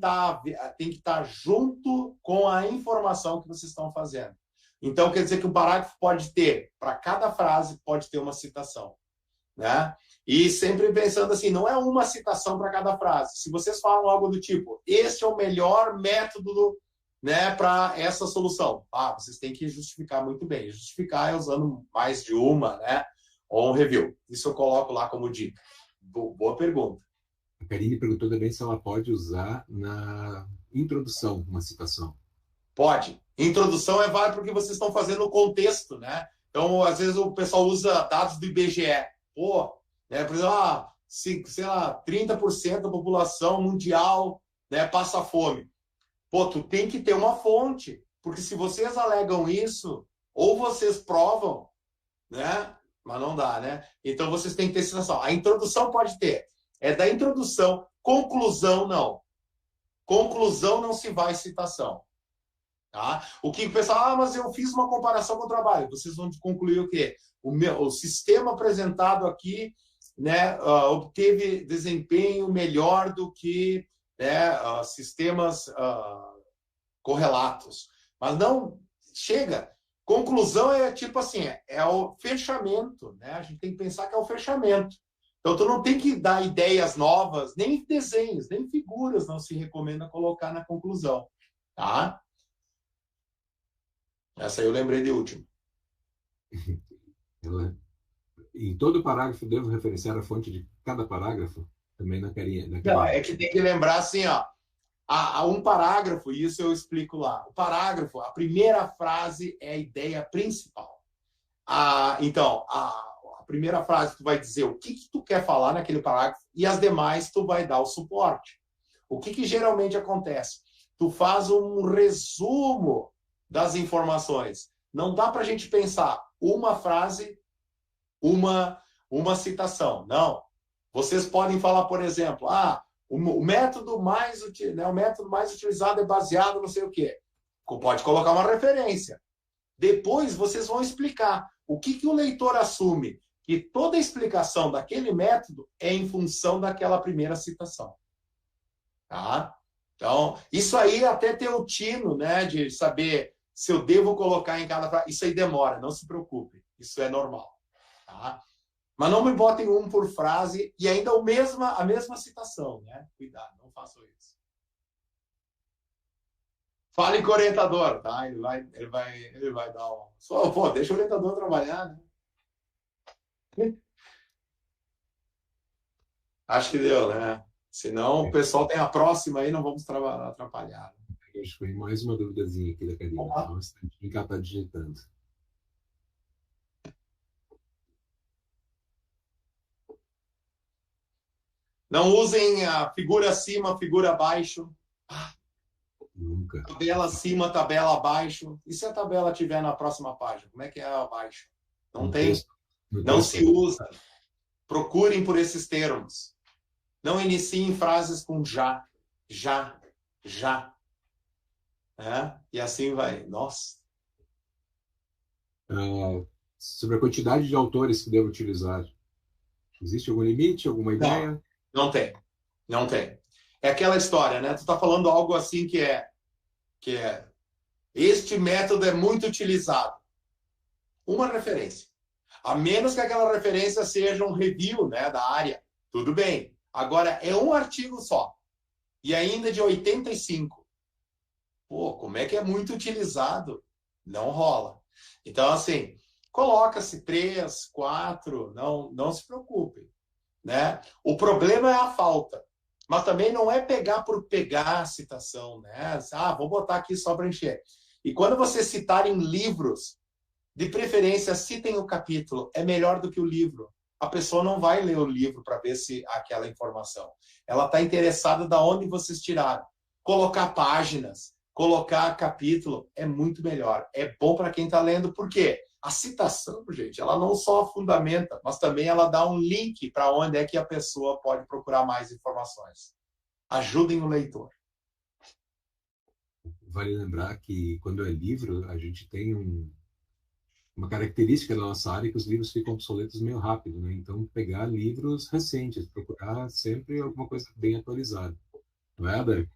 estar junto com a informação que vocês estão fazendo. Então, quer dizer que o parágrafo pode ter, para cada frase, pode ter uma citação. Né? E sempre pensando assim, não é uma citação para cada frase. Se vocês falam algo do tipo, este é o melhor método, né, para essa solução. Vocês têm que justificar muito bem. Justificar é usando mais de uma, né, ou um review. Isso eu coloco lá como dica. Boa pergunta. A Karine perguntou também se ela pode usar na introdução uma citação. Pode. Introdução é válido porque vocês estão fazendo o contexto, né? Então, às vezes o pessoal usa dados do IBGE. Né, por exemplo, sei lá, 30% da população mundial, né, passa fome. Tu tem que ter uma fonte, porque se vocês alegam isso, ou vocês provam, né, mas não dá, né? Então vocês têm que ter citação. A introdução pode ter. É da introdução. Conclusão, não. Conclusão não se vai citação. Tá? O que o pessoal, mas eu fiz uma comparação com o trabalho. Vocês vão concluir o quê? O sistema apresentado aqui, né, obteve desempenho melhor do que, né, sistemas correlatos. Mas não chega. Conclusão é tipo assim, é o fechamento, né? A gente tem que pensar que é o fechamento. Então, tu não tem que dar ideias novas, nem desenhos, nem figuras não se recomenda colocar na conclusão, tá? Essa aí eu lembrei de último. Em todo parágrafo, devo referenciar a fonte de cada parágrafo? Também na carinha. Não, é que tem que lembrar assim, ó. Há um parágrafo, e isso eu explico lá. O parágrafo, a primeira frase é a ideia principal. Então, a primeira frase tu vai dizer o que tu quer falar naquele parágrafo e as demais tu vai dar o suporte. O que geralmente acontece? Tu faz um resumo das informações. Não dá para a gente pensar uma frase, uma citação. Não. Vocês podem falar, por exemplo, o método mais utilizado é baseado não sei o quê. Pode colocar uma referência. Depois vocês vão explicar o que o leitor assume, que toda a explicação daquele método é em função daquela primeira citação. Tá? Então, isso aí até ter o tino, né, de saber se eu devo colocar em cada frase. Isso aí demora, não se preocupe. Isso é normal. Tá? Mas não me botem um por frase e ainda a mesma citação, né? Cuidado, não façam isso. Fale com o orientador, tá? Ele vai dar um... deixa o orientador trabalhar, né? Acho que deu, né? Senão o pessoal tem a próxima aí, não vamos atrapalhar. Acho que foi mais uma duvidazinha aqui da Karina. Nossa, quem cá está digitando. Não usem a figura acima, figura abaixo. Nunca. Tabela acima, tabela abaixo. E se a tabela estiver na próxima página? Como é que é abaixo? Não tem. Não se usa. Procurem por esses termos. Não iniciem frases com já. E assim vai. Nossa. Sobre a quantidade de autores que devo utilizar. Existe algum limite, alguma ideia? Não tem. É aquela história, né? Tu está falando algo assim que é este método é muito utilizado. Uma referência. A menos que aquela referência seja um review, né, da área. Tudo bem. Agora, é um artigo só. E ainda de 85. Como é que é muito utilizado? Não rola. Então, assim, coloca-se 3, 4, não se preocupem, né? O problema é a falta, mas também não é pegar por pegar a citação, né? Vou botar aqui só para encher. E quando você citar em livros, de preferência, citem o capítulo, é melhor do que o livro. A pessoa não vai ler o livro para ver se aquela informação. Ela está interessada de onde vocês tiraram. Colocar páginas, colocar capítulo é muito melhor. É bom para quem está lendo, por quê? A citação, gente, ela não só fundamenta, mas também ela dá um link para onde é que a pessoa pode procurar mais informações. Ajudem o leitor. Vale lembrar que quando é livro, a gente tem uma característica da nossa área que os livros ficam obsoletos meio rápido, né? Então, pegar livros recentes, procurar sempre alguma coisa bem atualizada. Não é, Adam?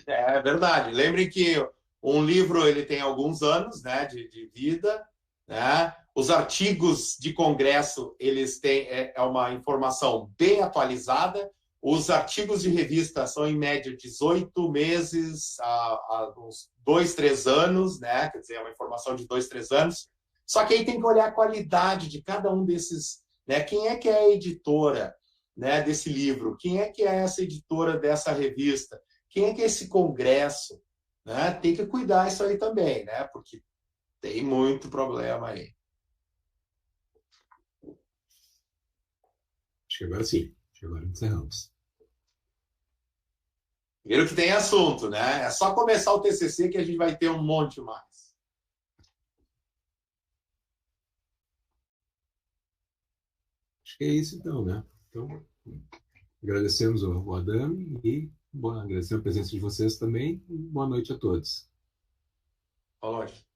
É verdade. Lembrem que um livro ele tem alguns anos, né, de vida, né? Os artigos de congresso eles têm uma informação bem atualizada. Os artigos de revista são em média 18 meses a uns 2, 3 anos, né? Quer dizer, é uma informação de 2, 3 anos. Só que aí tem que olhar a qualidade de cada um desses, né? Quem é que é a editora, né, desse livro? Quem é que é essa editora dessa revista? Quem é que é esse congresso? Né? Tem que cuidar isso aí também, né? Porque tem muito problema aí. Acho que agora sim. Acho que agora encerramos. Viram que tem assunto, né? É só começar o TCC que a gente vai ter um monte mais. Acho que é isso então, né? Então, agradecemos o Adame e agradecemos a presença de vocês também. Boa noite a todos. Boa noite.